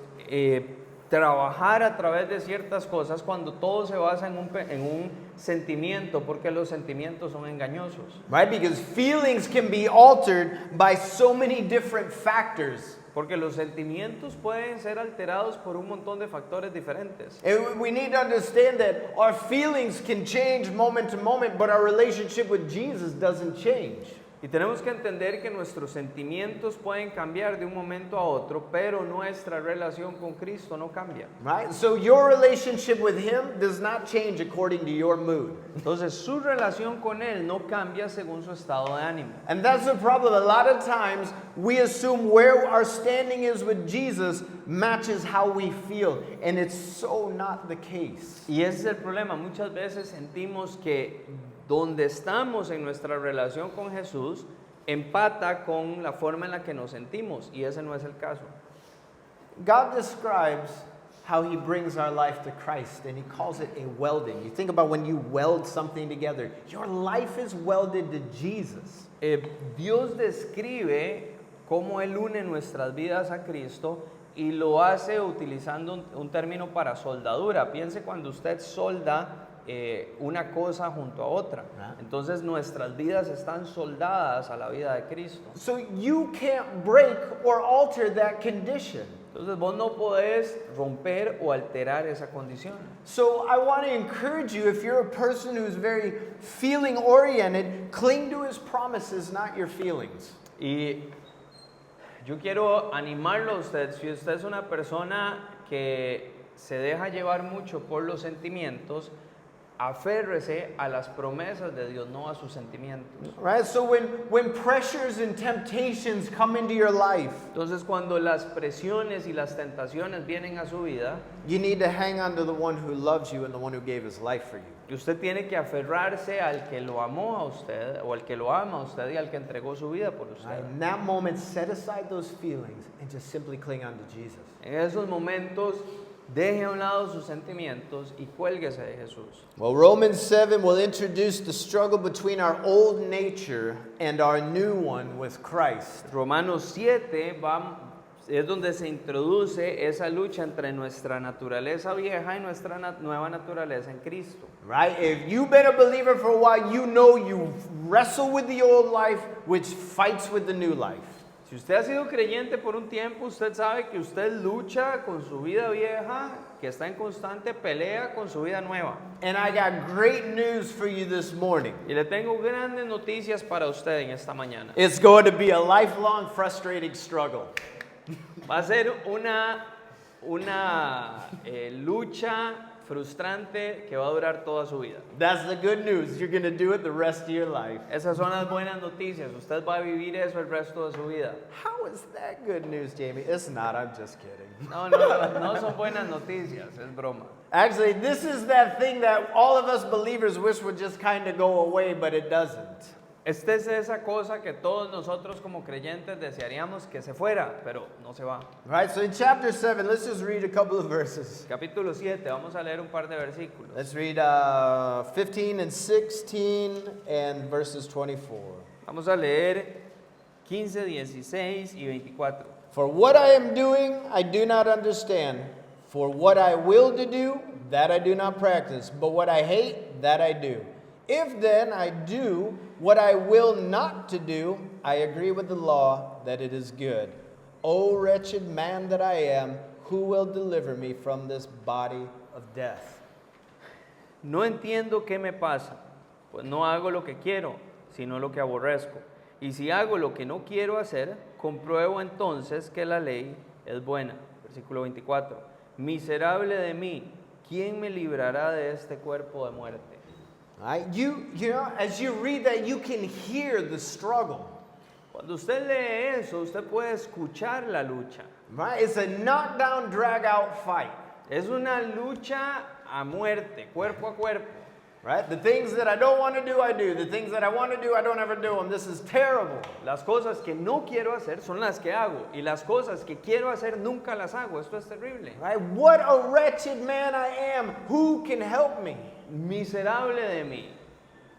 trabajar a través de ciertas cosas cuando todo se basa en un sentimiento, porque los sentimientos son engañosos. Right? Because feelings can be altered by so many different factors. Porque los sentimientos pueden ser alterados por un montón de factores diferentes. And we need to understand that our feelings can change moment to moment, but our relationship with Jesus doesn't change. Y tenemos que entender que nuestros sentimientos pueden cambiar de un momento a otro, pero nuestra relación con Cristo no cambia. Right? So your relationship with Him does not change according to your mood. Entonces su relación con Él no cambia según su estado de ánimo. And that's the problem. A lot of times we assume where our standing is with Jesus matches how we feel, and it's so not the case. Y ese es el problema. Muchas veces sentimos que donde estamos en nuestra relación con Jesús empata con la forma en la que nos sentimos, y ese no es el caso. God describes how He brings our life to Christ, and He calls it a welding. You think about when you weld something together, your life is welded to Jesus. Dios describe cómo Él une nuestras vidas a Cristo y lo hace utilizando un término para soldadura. Piense cuando usted solda una cosa junto a otra. Entonces nuestras vidas están soldadas a la vida de Cristo. So you can't break or alter that condition. Entonces vos no podés romper o alterar esa condición. So I want to encourage you, if you're a person who's very feeling oriented, cling to His promises, not your feelings. Y yo quiero animarlo a usted, si usted es una persona que se deja llevar mucho por los sentimientos, aférrese a las promesas de Dios, no a sus sentimientos. Right? So when pressures and temptations come into your life, Entonces, cuando las presiones y las tentaciones vienen a su vida, you need to hang on to the one who loves you and the one who gave his life for you. y usted tiene que aferrarse al que lo amó a usted, o al que lo ama a usted y al que entregó su vida por usted. Right? In that moment, set aside those feelings and just simply cling on to Jesus. En esos momentos, deje a un lado sus sentimientos y cuélguese de Jesús. Well, Romans 7 will introduce the struggle between our old nature and our new one with Christ. Romanos 7 es donde se introduce esa lucha entre nuestra naturaleza vieja y nuestra nueva naturaleza en Cristo. Right? If you've been a believer for a while, you know you wrestle with the old life, which fights with the new life. Si usted ha sido creyente por un tiempo, usted sabe que usted lucha con su vida vieja, que está en constante pelea con su vida nueva. And I got great news for you this morning. Y le tengo grandes noticias para usted en esta mañana. It's going to be a lifelong, frustrating struggle. Va a ser una lucha frustrante que va a durar toda su vida. That's the good news. You're going to do it the rest of your life. Esas son las buenas noticias. Usted va a vivir eso el resto de su vida. How is that good news, Jamie? It's not. I'm just kidding. No son buenas noticias, es broma. Actually, this is that thing that all of us believers wish would just kind of go away, but it doesn't. Esta es esa cosa que todos nosotros como creyentes desearíamos que se fuera, pero no se va. Right, so in chapter 7, let's just read a couple of verses. Capítulo 7, vamos a leer un par de versículos. Let's read 15 and 16 and verses 24. Vamos a leer 15, 16 y 24. For what I am doing, I do not understand. For what I will to do, that I do not practice. But what I hate, that I do. If then I do what I will not to do, I agree with the law that it is good. O wretched man that I am, who will deliver me from this body of death? No entiendo qué me pasa, pues no hago lo que quiero, sino lo que aborrezco. Y si hago lo que no quiero hacer, compruebo entonces que la ley es buena. Versículo 24. Miserable de mí, ¿quién me librará de este cuerpo de muerte? Right? You know, as you read that, you can hear the struggle. Cuando usted lee eso, usted puede escuchar la lucha. Right? It's a knockdown, drag out fight. Es una lucha a muerte, cuerpo a cuerpo. Right? The things that I don't want to do, I do. The things that I want to do, I don't ever do them. This is terrible. Las cosas que no quiero hacer son las que hago. Y las cosas que quiero hacer nunca las hago. Esto es terrible. Right? What a wretched man I am. Who can help me? Miserable de mí.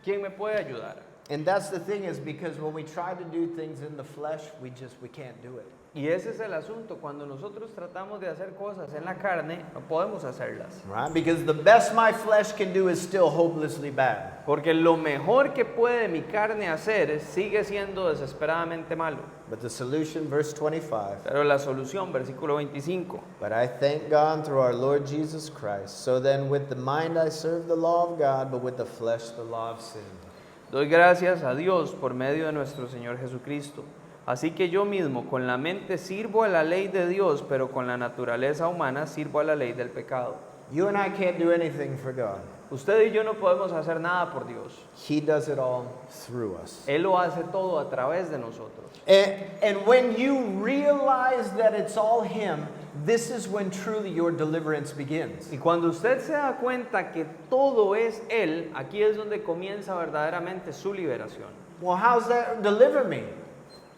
¿Quién me puede ayudar? And that's the thing, is because when we try to do things in the flesh, we can't do it. Y ese es el asunto. Cuando nosotros tratamos de hacer cosas en la carne, no podemos hacerlas. Right? Because the best my flesh can do is still hopelessly bad. Porque lo mejor que puede mi carne hacer sigue siendo desesperadamente malo. But the solution, verse 25. Pero la solución, versículo 25. But I thank God through our Lord Jesus Christ. So then with the mind I serve the law of God, but with the flesh the law of sin. Doy gracias a Dios por medio de nuestro Señor Jesucristo. Así que yo mismo con la mente sirvo a la ley de Dios, pero con la naturaleza humana sirvo a la ley del pecado. You and I can't do anything for God. Usted y yo no podemos hacer nada por Dios. He does it all through us. Él lo hace todo a través de nosotros. And when you realize that it's all Him, this is when truly your deliverance begins. Y cuando usted se da cuenta que todo es Él, aquí es donde comienza verdaderamente su liberación. Well, how's that deliver me?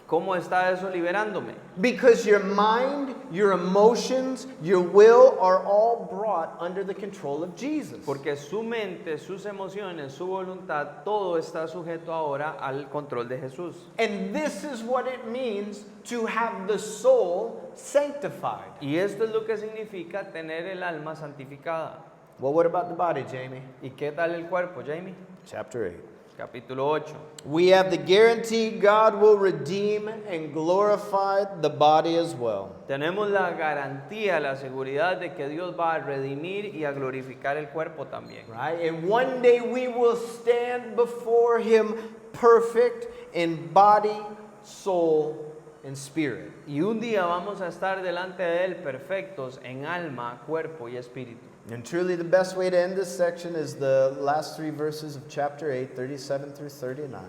¿Cómo está eso liberándome? Because your mind, your emotions, your will are all brought under the control of Jesus. Porque su mente, sus emociones, su voluntad, todo está sujeto ahora al control de Jesús. And this is what it means to have the soul sanctified. Y esto es lo que significa tener el alma santificada. Well, what about the body, Jamie? ¿Y qué tal el cuerpo, Jamie? Chapter 8. Capítulo 8. We have the guarantee God will redeem and glorify the body as well. Tenemos la garantía, la seguridad de que Dios va a redimir y a glorificar el cuerpo también. Right? And one day we will stand before Him perfect in body, soul, and spirit. Y un día vamos a estar delante de Él perfectos en alma, cuerpo y espíritu. And truly the best way to end this section is the last 3 verses of chapter 8, 37 through 39.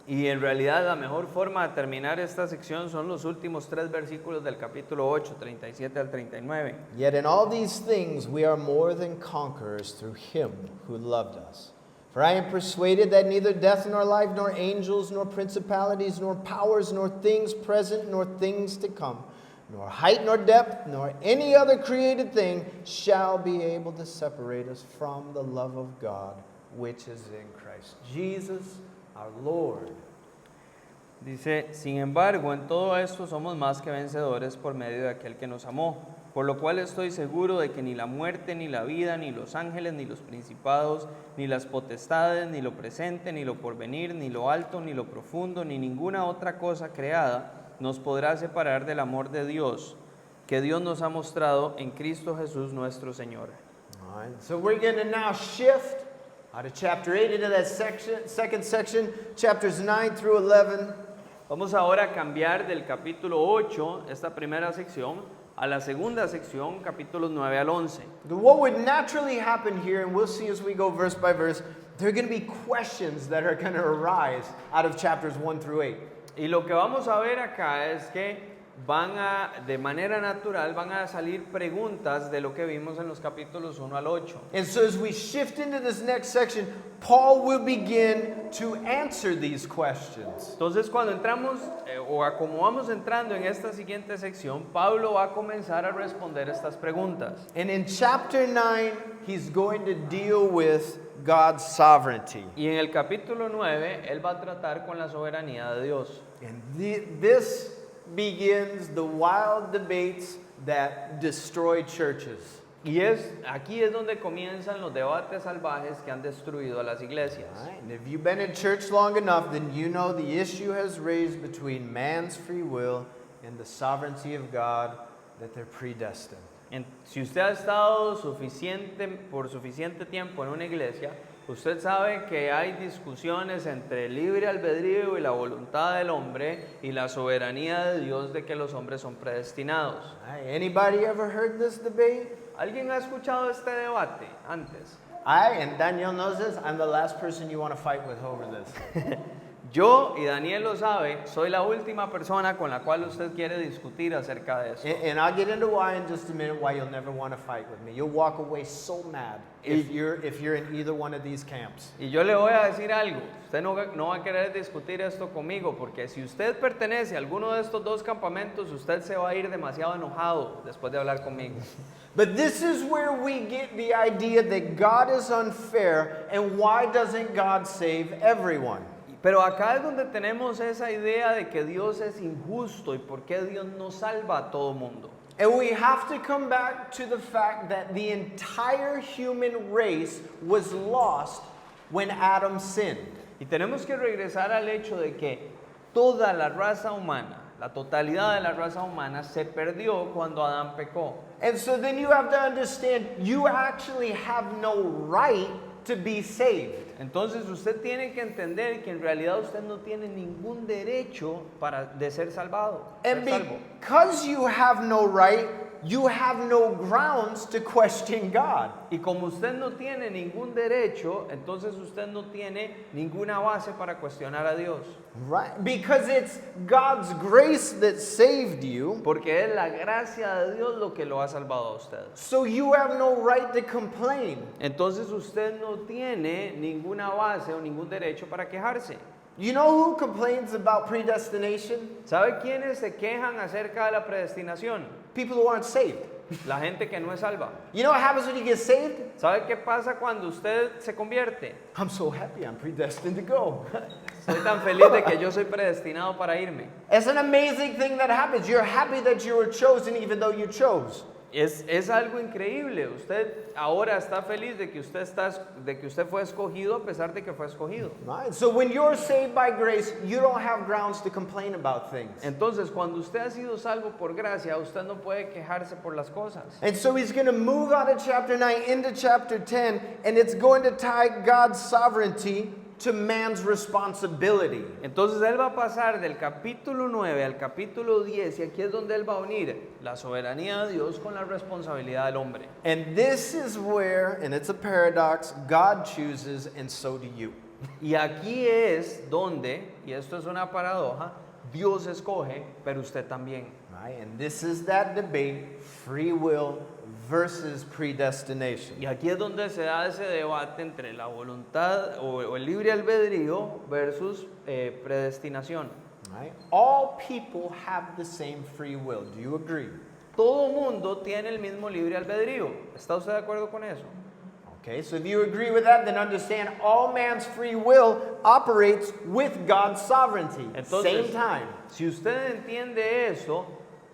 Y en realidad la mejor forma de terminar esta sección son los últimos 3 versículos del capítulo 8, 37 al 39. Yet in all these things we are more than conquerors through him who loved us. For I am persuaded that neither death nor life, nor angels, nor principalities, nor powers, nor things present, nor things to come, nor height nor depth, nor any other created thing shall be able to separate us from the love of God, which is in Christ Jesus our Lord. Dice, sin embargo, en todo esto somos más que vencedores por medio de aquel que nos amó. Por lo cual estoy seguro de que ni la muerte, ni la vida, ni los ángeles, ni los principados, ni las potestades, ni lo presente, ni lo porvenir, ni lo alto, ni lo profundo, ni ninguna otra cosa creada nos podrá separar del amor de Dios, que Dios nos ha mostrado en Cristo Jesús nuestro Señor. All right, so we're going to now shift out of chapter 8 into that second section, chapters 9 through 11. Vamos ahora a cambiar del capítulo 8, esta primera sección, a la segunda sección, capítulos 9 al 11. What would naturally happen here, and we'll see as we go verse by verse, there are going to be questions that are going to arise out of chapters 1 through 8. Y lo que vamos a ver acá es que de manera natural, van a salir preguntas de lo que vimos en los capítulos 1 al 8. And so as we shift into this next section, Paul will begin to answer these questions. Entonces, cuando entramos, como vamos entrando en esta siguiente sección, Pablo va a comenzar a responder estas preguntas. And in chapter 9, he's going to deal with God's sovereignty. Y en el capítulo 9, él va a tratar con la soberanía de Dios. And this begins the wild debates that destroy churches. Y aquí es donde comienzan los debates salvajes que han destruido a las iglesias. Right. And if you've been in church long enough, then you know the issue has raised between man's free will and the sovereignty of God, that they're predestined. Si usted ha estado por suficiente tiempo en una iglesia, usted sabe que hay discusiones entre el libre albedrío y la voluntad del hombre y la soberanía de Dios de que los hombres son predestinados. Right. Anybody ever heard this debate? ¿Alguien ha escuchado este debate antes? And Daniel knows this, I'm the last person you want to fight with over this. Yo, y Daniel lo sabe, soy la última persona con la cual usted quiere discutir acerca de eso. And I'll get into why in just a minute, why you'll never want to fight with me. You'll walk away so mad if you're in either one of these camps. Y yo le voy a decir algo, usted no va a querer discutir esto conmigo, porque si usted pertenece a alguno de estos dos campamentos, usted se va a ir demasiado enojado después de hablar conmigo. But this is where we get the idea that God is unfair, and why doesn't God save everyone? Pero acá es donde tenemos esa idea de que Dios es injusto y por qué Dios no salva a todo mundo. And we have to come back to the fact that the entire human race was lost when Adam sinned. Y tenemos que regresar al hecho de que toda la raza humana, la totalidad de la raza humana se perdió cuando Adán pecó. And so then you have to understand, you actually have no right to be saved. Entonces usted tiene que entender que en realidad usted no tiene ningún derecho de ser salvado. And Ser salvo. because you have no right, you have no grounds to question God. Y como usted no tiene ningún derecho, entonces usted no tiene ninguna base para cuestionar a Dios. Right? Because it's God's grace that saved you. Porque es la gracia de Dios lo que lo ha salvado a usted. So you have no right to complain. Entonces usted no tiene ninguna base o ningún derecho para quejarse. You know who complains about predestination? ¿Sabe quiénes se quejan acerca de la predestinación? People who aren't saved. La gente que no es salva. You know what happens when you get saved? ¿Sabe qué pasa cuando usted se convierte? I'm so happy I'm predestined to go. Soy tan feliz de que yo soy predestinado para irme. It's an amazing thing that happens. You're happy that you were chosen even though you chose. Es algo increíble. Usted ahora está feliz de que usted fue escogido a pesar de que fue escogido. Right? So when you're saved by grace, you don't have grounds to complain about things. Entonces, cuando usted ha sido salvo por gracia, usted no puede quejarse por las cosas. And so he's going to move out of chapter 9 into chapter 10, and it's going to tie God's sovereignty to man's responsibility. Entonces él va a pasar del capítulo 9 al capítulo 10 y aquí es donde él va a unir la soberanía de Dios con la responsabilidad del hombre. And this is where, and it's a paradox, God chooses and so do you. Y aquí es donde, y esto es una paradoja, Dios escoge, pero usted también. Right? And this is that debate, free will versus predestination. Y aquí es donde se da ese debate entre la voluntad o el libre albedrío versus predestinación. Right? All people have the same free will. Do you agree? Todo mundo tiene el mismo libre albedrío. ¿Está usted de acuerdo con eso? Okay, so if you agree with that, then understand all man's free will operates with God's sovereignty. Entonces, Same time. si usted entiende eso,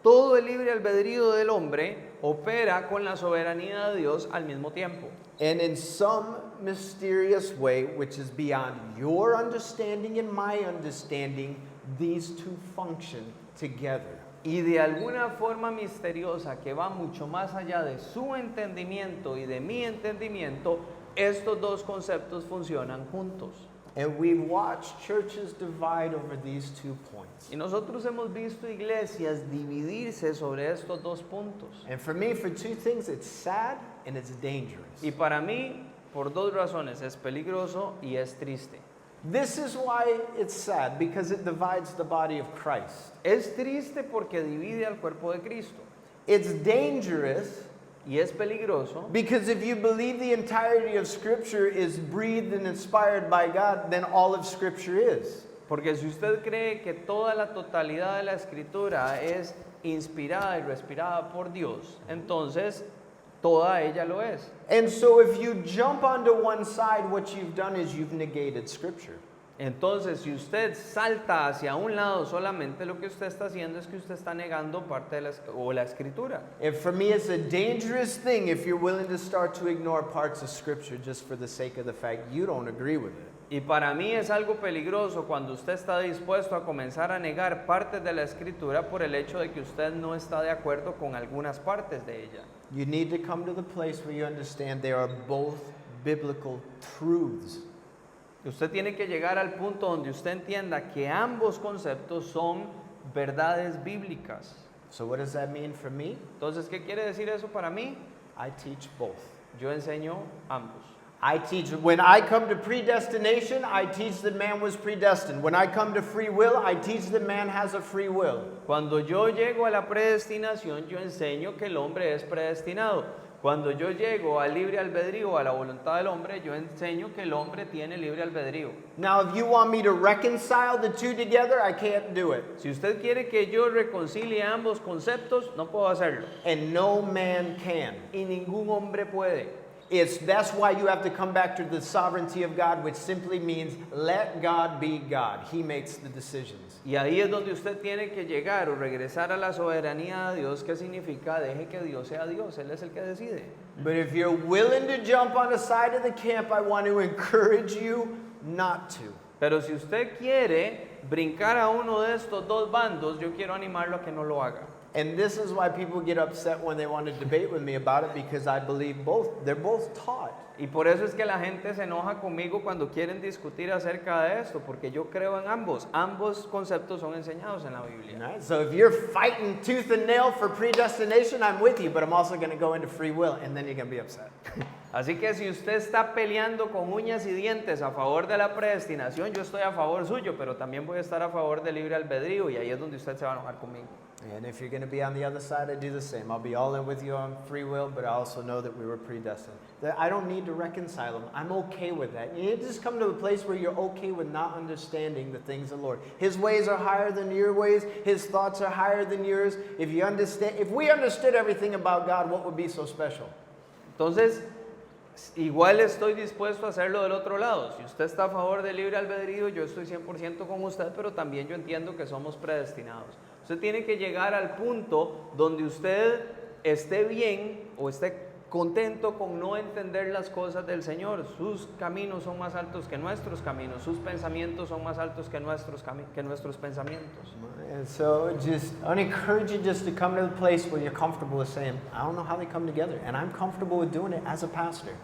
todo el libre albedrío del hombre opera con la soberanía de Dios al mismo tiempo. And in some mysterious way, which is beyond your understanding and my understanding, these two function together. Y de alguna forma misteriosa que va mucho más allá de su entendimiento y de mi entendimiento, estos dos conceptos funcionan juntos. And we've watched churches divide over these 2 points. Y nosotros hemos visto iglesias dividirse sobre estos dos puntos. And for me, for 2 things, it's sad and it's dangerous. Y para mí, por dos razones, es peligroso y es triste. This is why it's sad, because it divides the body of Christ. Es triste porque divide al cuerpo de Cristo. It's dangerous Y es peligroso because if you believe the entirety of Scripture is breathed and inspired by God, then all of Scripture is. porque si usted cree que toda la totalidad de la escritura es inspirada y respirada por Dios, entonces toda ella lo es. And so if you jump onto one side, what you've done is you've negated Scripture. Entonces, si usted salta hacia un lado solamente, lo que usted está haciendo es que usted está negando parte de la escritura. And for me, it's a dangerous thing if you're willing to start to ignore parts of Scripture just for the sake of the fact you don't agree with it. Y para mí es algo peligroso cuando usted está dispuesto a comenzar a negar partes de la escritura por el hecho de que usted no está de acuerdo con algunas partes de ella. You need to come to the place where you understand they are both biblical truths. Usted tiene que llegar al punto donde usted entienda que ambos conceptos son verdades bíblicas. So what does that mean for me? Entonces, ¿qué quiere decir eso para mí? I teach both. Yo enseño ambos. I teach, when I come to predestination, I teach that man was predestined. When I come to free will, I teach that man has a free will. Cuando yo llego a la predestinación, yo enseño que el hombre es predestinado. Cuando yo llego al libre albedrío, a la voluntad del hombre, yo enseño que el hombre tiene libre albedrío. Now, if you want me to reconcile the two together, I can't do it. Si usted quiere que yo reconcilie ambos conceptos, no puedo hacerlo. And no man can. Y ningún hombre puede. That's why you have to come back to the sovereignty of God, which simply means let God be God. He makes the decisions. Y ahí es donde usted tiene que llegar o regresar a la soberanía de Dios, que significa deje que Dios sea Dios, Él es el que decide. But if you're willing to jump on the side of the camp, I want to encourage you not to. Pero si usted quiere brincar a uno de estos dos bandos, yo quiero animarlo a que no lo haga. And this is why people get upset when they want to debate with me about it, because I believe both. They're both taught. Y por eso es que la gente se enoja conmigo cuando quieren discutir acerca de esto, porque yo creo en ambos. Ambos conceptos son enseñados en la Biblia. Right? So if you're fighting tooth and nail for predestination, I'm with you, but I'm also going to go into free will, and then you're going to be upset. Así que si usted está peleando con uñas y dientes a favor de la predestinación, yo estoy a favor suyo, pero también voy a estar a favor del libre albedrío, y ahí es donde usted se va a enojar conmigo. And if you're going to be on the other side, I do the same. I'll be all in with you on free will, but I also know that we were predestined. That I don't need to reconcile them. I'm okay with that. You need to just come to a place where you're okay with not understanding the things of the Lord. His ways are higher than your ways. His thoughts are higher than yours. If we understood everything about God, what would be so special? Entonces, igual estoy dispuesto a hacerlo del otro lado. Si usted está a favor del libre albedrío, yo estoy 100% con usted, pero también yo entiendo que somos predestinados. Usted tiene que llegar al punto donde usted esté bien o esté contento con no entender las cosas del Señor. Sus caminos son más altos que nuestros caminos. Sus pensamientos son más altos que nuestros pensamientos. And so I want to encourage you just to come to the place where you're comfortable with saying, I don't know how they come together, and I'm comfortable with doing it as a pastor.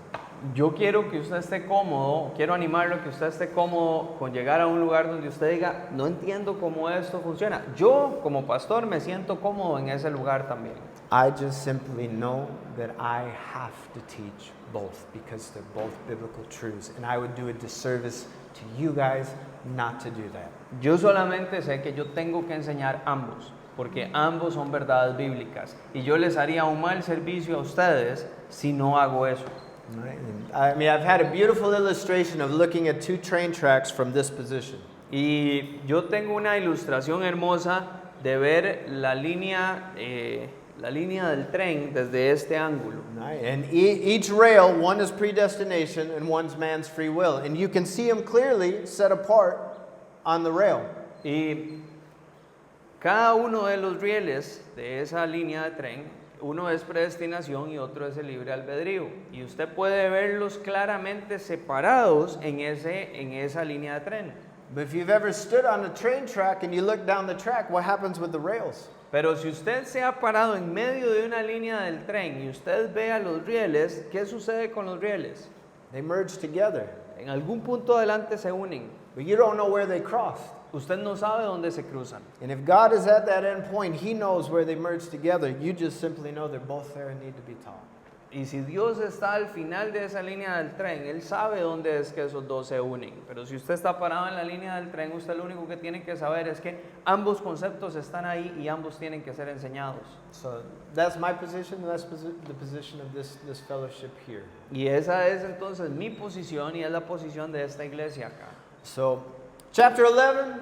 Yo quiero que usted esté cómodo, quiero animarlo a que usted esté cómodo con llegar a un lugar donde usted diga, no entiendo cómo esto funciona. Yo, como pastor, me siento cómodo en ese lugar también. I just simply know that I have to teach both because they're both biblical truths, and I would do a disservice to you guys not to do that. Yo solamente sé que yo tengo que enseñar ambos, porque ambos son verdades bíblicas. Y yo les haría un mal servicio a ustedes si no hago eso. Right? And I mean, I've had a beautiful illustration of looking at 2 train tracks from this position. Y yo tengo una ilustración hermosa de ver la línea del tren desde este ángulo. Right? And each rail, one is predestination and one's man's free will. And you can see them clearly set apart on the rail. Y cada uno de los rieles de esa línea de tren, uno es predestinación y otro es el libre albedrío. Y usted puede verlos claramente separados en esa línea de tren. But if you've ever stood on a train track and you look down the track, what happens with the rails? Pero si usted se ha parado en medio de una línea del tren y usted ve a los rieles, ¿qué sucede con los rieles? They merge together, En algún punto adelante se unen. but you don't know where they crossed. Usted no sabe dónde se cruzan. And if God is at that end point, He knows where they merge together. You just simply know they're both there and need to be taught. Y si Dios está al final de esa línea del tren, Él sabe dónde es que esos dos se unen. Pero si usted está parado en la línea del tren, usted lo único que tiene que saber es que ambos conceptos están ahí y ambos tienen que ser enseñados. So that's my position, and that's the position of this fellowship here. Y esa es entonces mi posición y es la posición de esta iglesia acá. So, chapter 11,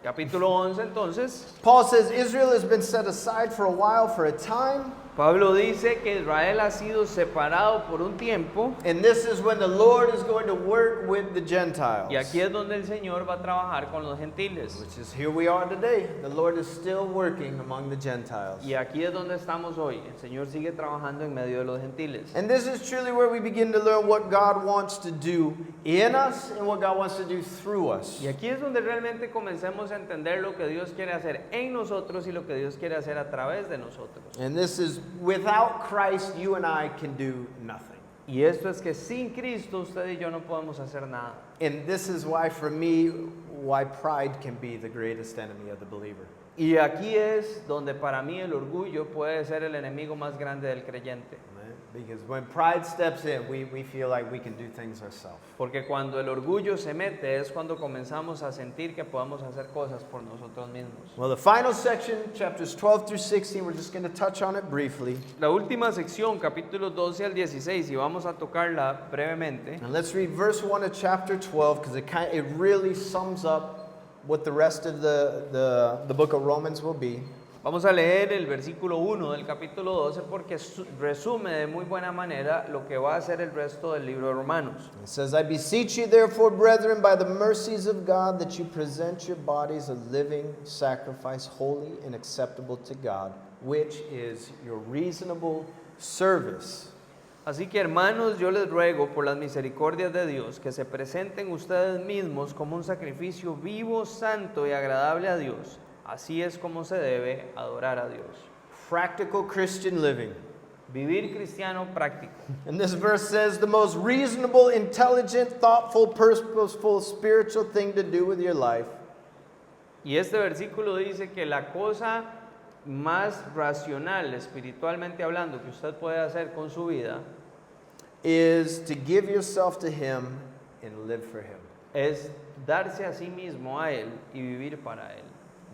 Capítulo 11 entonces, Paul says Israel has been set aside for a while, for a time. Pablo dice que Israel ha sido separado por un tiempo And this is when the Lord is going to work with the Gentiles. y aquí es donde el Señor va a trabajar con los gentiles. Which is here we are today. The Lord is still working among the Gentiles. Y aquí es donde estamos hoy. El Señor sigue trabajando en medio de los gentiles. And this is truly where we begin to learn what God wants to do in us and what God wants to do through us. Y aquí es donde realmente comencemos a entender lo que Dios quiere hacer en nosotros y lo que Dios quiere hacer a través de nosotros. And this is without Christ, you and I can do nothing. Y esto es que sin Cristo usted y yo no podemos hacer nada. And this is why, for me, why pride can be the greatest enemy of the believer. Y aquí es donde para mí el orgullo puede ser el enemigo más grande del creyente. Right? Because when pride steps in, we feel like we can do things ourselves. Porque cuando el orgullo se mete es cuando comenzamos a sentir que podemos hacer cosas por nosotros mismos. Well, the final section, chapters 12 through 16, we're just going to touch on it briefly. La última sección, capítulos 12 al 16, y vamos a tocarla brevemente. And let's read verse 1 of chapter 12 because it really sums up what the rest of the book of Romans will be. Vamos a leer el versículo 1 del capítulo 12 porque resume de muy buena manera lo que va a ser el resto del libro de Romanos. It says, I beseech you therefore, brethren, by the mercies of God, that you present your bodies a living sacrifice, holy and acceptable to God, which is your reasonable service. Así que hermanos, yo les ruego por las misericordias de Dios que se presenten ustedes mismos como un sacrificio vivo, santo y agradable a Dios. Así es como se debe adorar a Dios. Practical Christian living. Vivir cristiano práctico. And this verse says the most reasonable, intelligent, thoughtful, purposeful, spiritual thing to do with your life Y este versículo dice que la cosa más racional, espiritualmente hablando, que usted puede hacer con su vida is to give yourself to Him and live for Him. es darse a sí mismo a Él y vivir para Él.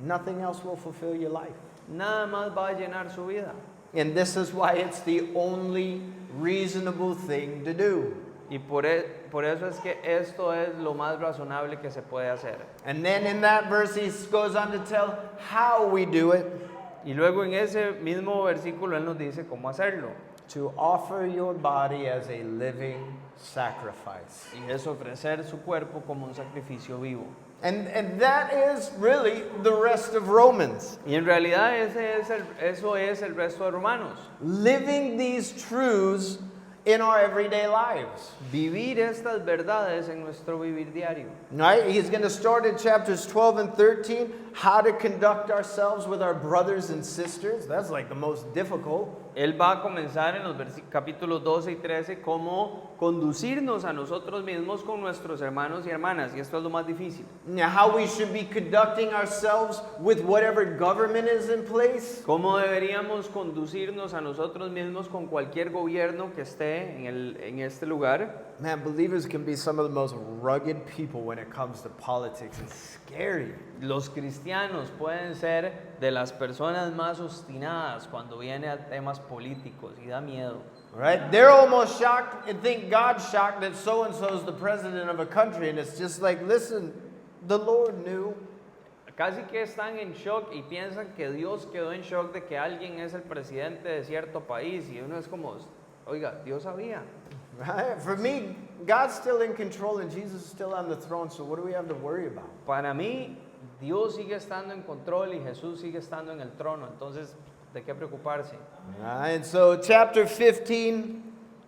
Nothing else will fulfill your life. Nada más va a llenar su vida. And this is why it's the only reasonable thing to do. Y por eso es que esto es lo más razonable que se puede hacer. And then in that verse, he goes on to tell how we do it. Y luego en ese mismo versículo Él nos dice cómo hacerlo. To offer your body as a living sacrifice. Y es ofrecer su cuerpo como un sacrificio vivo. And that is really the rest of Romans. Y en realidad eso es el resto de Romanos. Living these truths in our everyday lives. Vivir estas verdades en nuestro vivir diario. Right? He's going to start in chapters 12 and 13 how to conduct ourselves with our brothers and sisters. That's like the most difficult. Él va a comenzar en los capítulos 12 y 13 cómo conducirnos a nosotros mismos con nuestros hermanos y hermanas, y esto es lo más difícil. Now, how we should be conducting ourselves with whatever government is in place. Cómo deberíamos conducirnos a nosotros mismos con cualquier gobierno que esté en este lugar. Man, believers can be some of the most rugged people when it comes to politics. It's scary. Los cristianos pueden ser de las personas más obstinadas cuando viene a temas políticos y da miedo. Right? They're almost shocked and think God's shocked that so-and-so is the president of a country. And it's just like, listen, the Lord knew. Casi que están en shock y piensan que Dios quedó en shock de que alguien es el presidente de cierto país. Y uno es como, oiga, Dios sabía. Right? For me, God's still in control and Jesus is still on the throne. So what do we have to worry about? Para mí, Dios sigue estando en control y Jesús sigue estando en el trono. Entonces, ¿de qué preocuparse? Right? And so chapter 15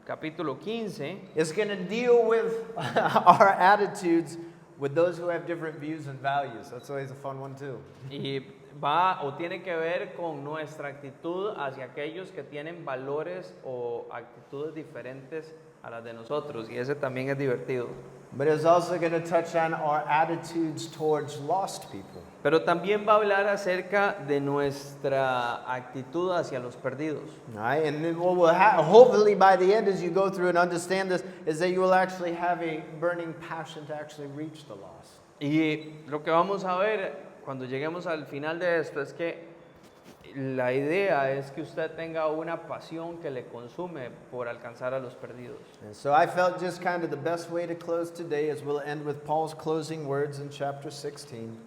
Capítulo 15 is going to deal with our attitudes with those who have different views and values. That's always a fun one too. y va o tiene que ver con nuestra actitud hacia aquellos que tienen valores o actitudes diferentes a las de nosotros, y ese también es divertido. But it's also going to touch on our attitudes towards lost people. Pero también va a hablar acerca de nuestra actitud hacia los perdidos. All right? And then what will hopefully by the end, as you go through and understand this, is that you will actually have a burning passion to actually reach the lost. Y lo que vamos a ver cuando lleguemos al final de esto es que la idea es que usted tenga una pasión que le consume por alcanzar a los perdidos. And so I felt just kind of the best way to close today is we'll end with Paul's closing words in chapter 16.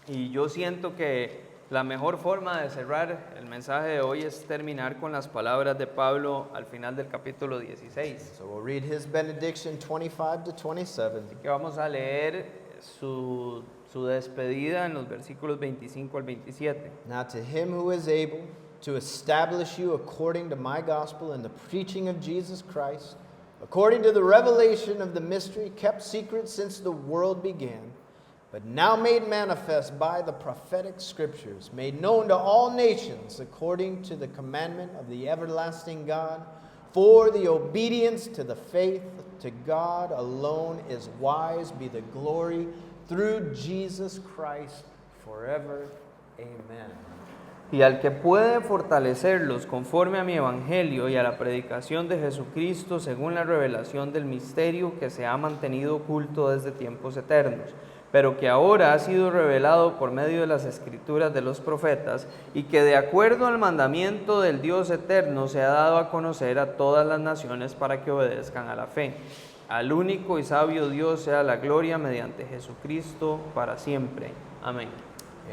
Y yo siento que la mejor forma de cerrar el mensaje de hoy es terminar con las palabras de Pablo al final del capítulo 16. So we'll read his benediction 25 to 27. Que vamos a leer su despedida en los versículos 25 al 27. Now to him who is able to establish you according to my gospel and the preaching of Jesus Christ, according to the revelation of the mystery kept secret since the world began, but now made manifest by the prophetic scriptures, made known to all nations according to the commandment of the everlasting God, for the obedience to the faith to God alone is wise, be the glory through Jesus Christ forever. Amen. Y al que puede fortalecerlos conforme a mi evangelio y a la predicación de Jesucristo según la revelación del misterio que se ha mantenido oculto desde tiempos eternos, pero que ahora ha sido revelado por medio de las escrituras de los profetas, y que de acuerdo al mandamiento del Dios eterno se ha dado a conocer a todas las naciones para que obedezcan a la fe. Al único y sabio Dios sea la gloria mediante Jesucristo para siempre. Amén.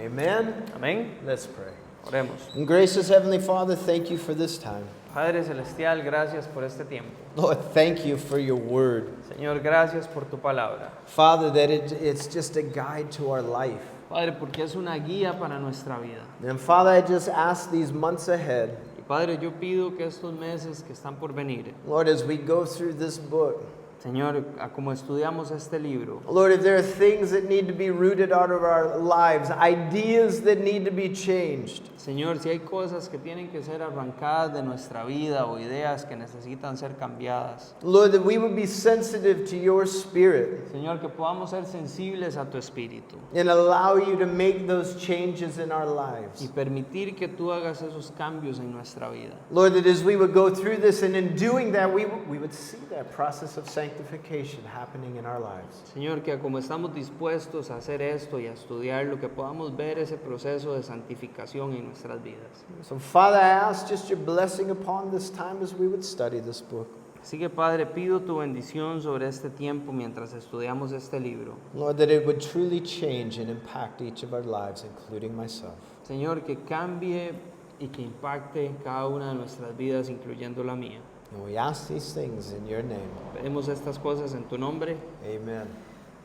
Amen. Amén. Let's pray. Oremos. And gracious Heavenly Father, thank you for this time. Padre Celestial, gracias por este tiempo. Lord, thank you for your word. Señor, gracias por tu palabra. Father, that it's just a guide to our life. Padre, porque es una guía para nuestra vida. And Father, I just ask these months ahead, Y Padre, yo pido que estos meses que están por venir, Lord, as we go through this book, Señor, como estudiamos este libro, Lord, if there are things that need to be rooted out of our lives, ideas that need to be changed, Señor, si hay cosas que tienen que ser arrancadas de nuestra vida o ideas que necesitan ser cambiadas, Lord, that we would be sensitive to your spirit Señor, que podamos ser sensibles a tu espíritu and allow you to make those changes in our y lives. permitir que tú hagas esos cambios en nuestra vida. Lord, that as we would go through this and in doing that, we would see that process of sanctification happening in our lives. Señor, que como estamos dispuestos a hacer esto y a estudiarlo, que podamos ver ese proceso de santificación en nuestras vidas. So, Father, I ask just your blessing upon this time as we would study this book. Así que, Padre, pido tu bendición sobre este tiempo mientras estudiamos este libro. Lord, that it would truly change and impact each of our lives, including myself. Señor, que cambie y que impacte cada una de nuestras vidas, incluyendo la mía. And we ask these things in your name. Pedimos estas cosas en tu nombre. Amen.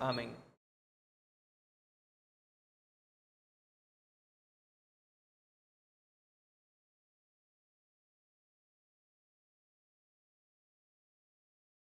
Amén.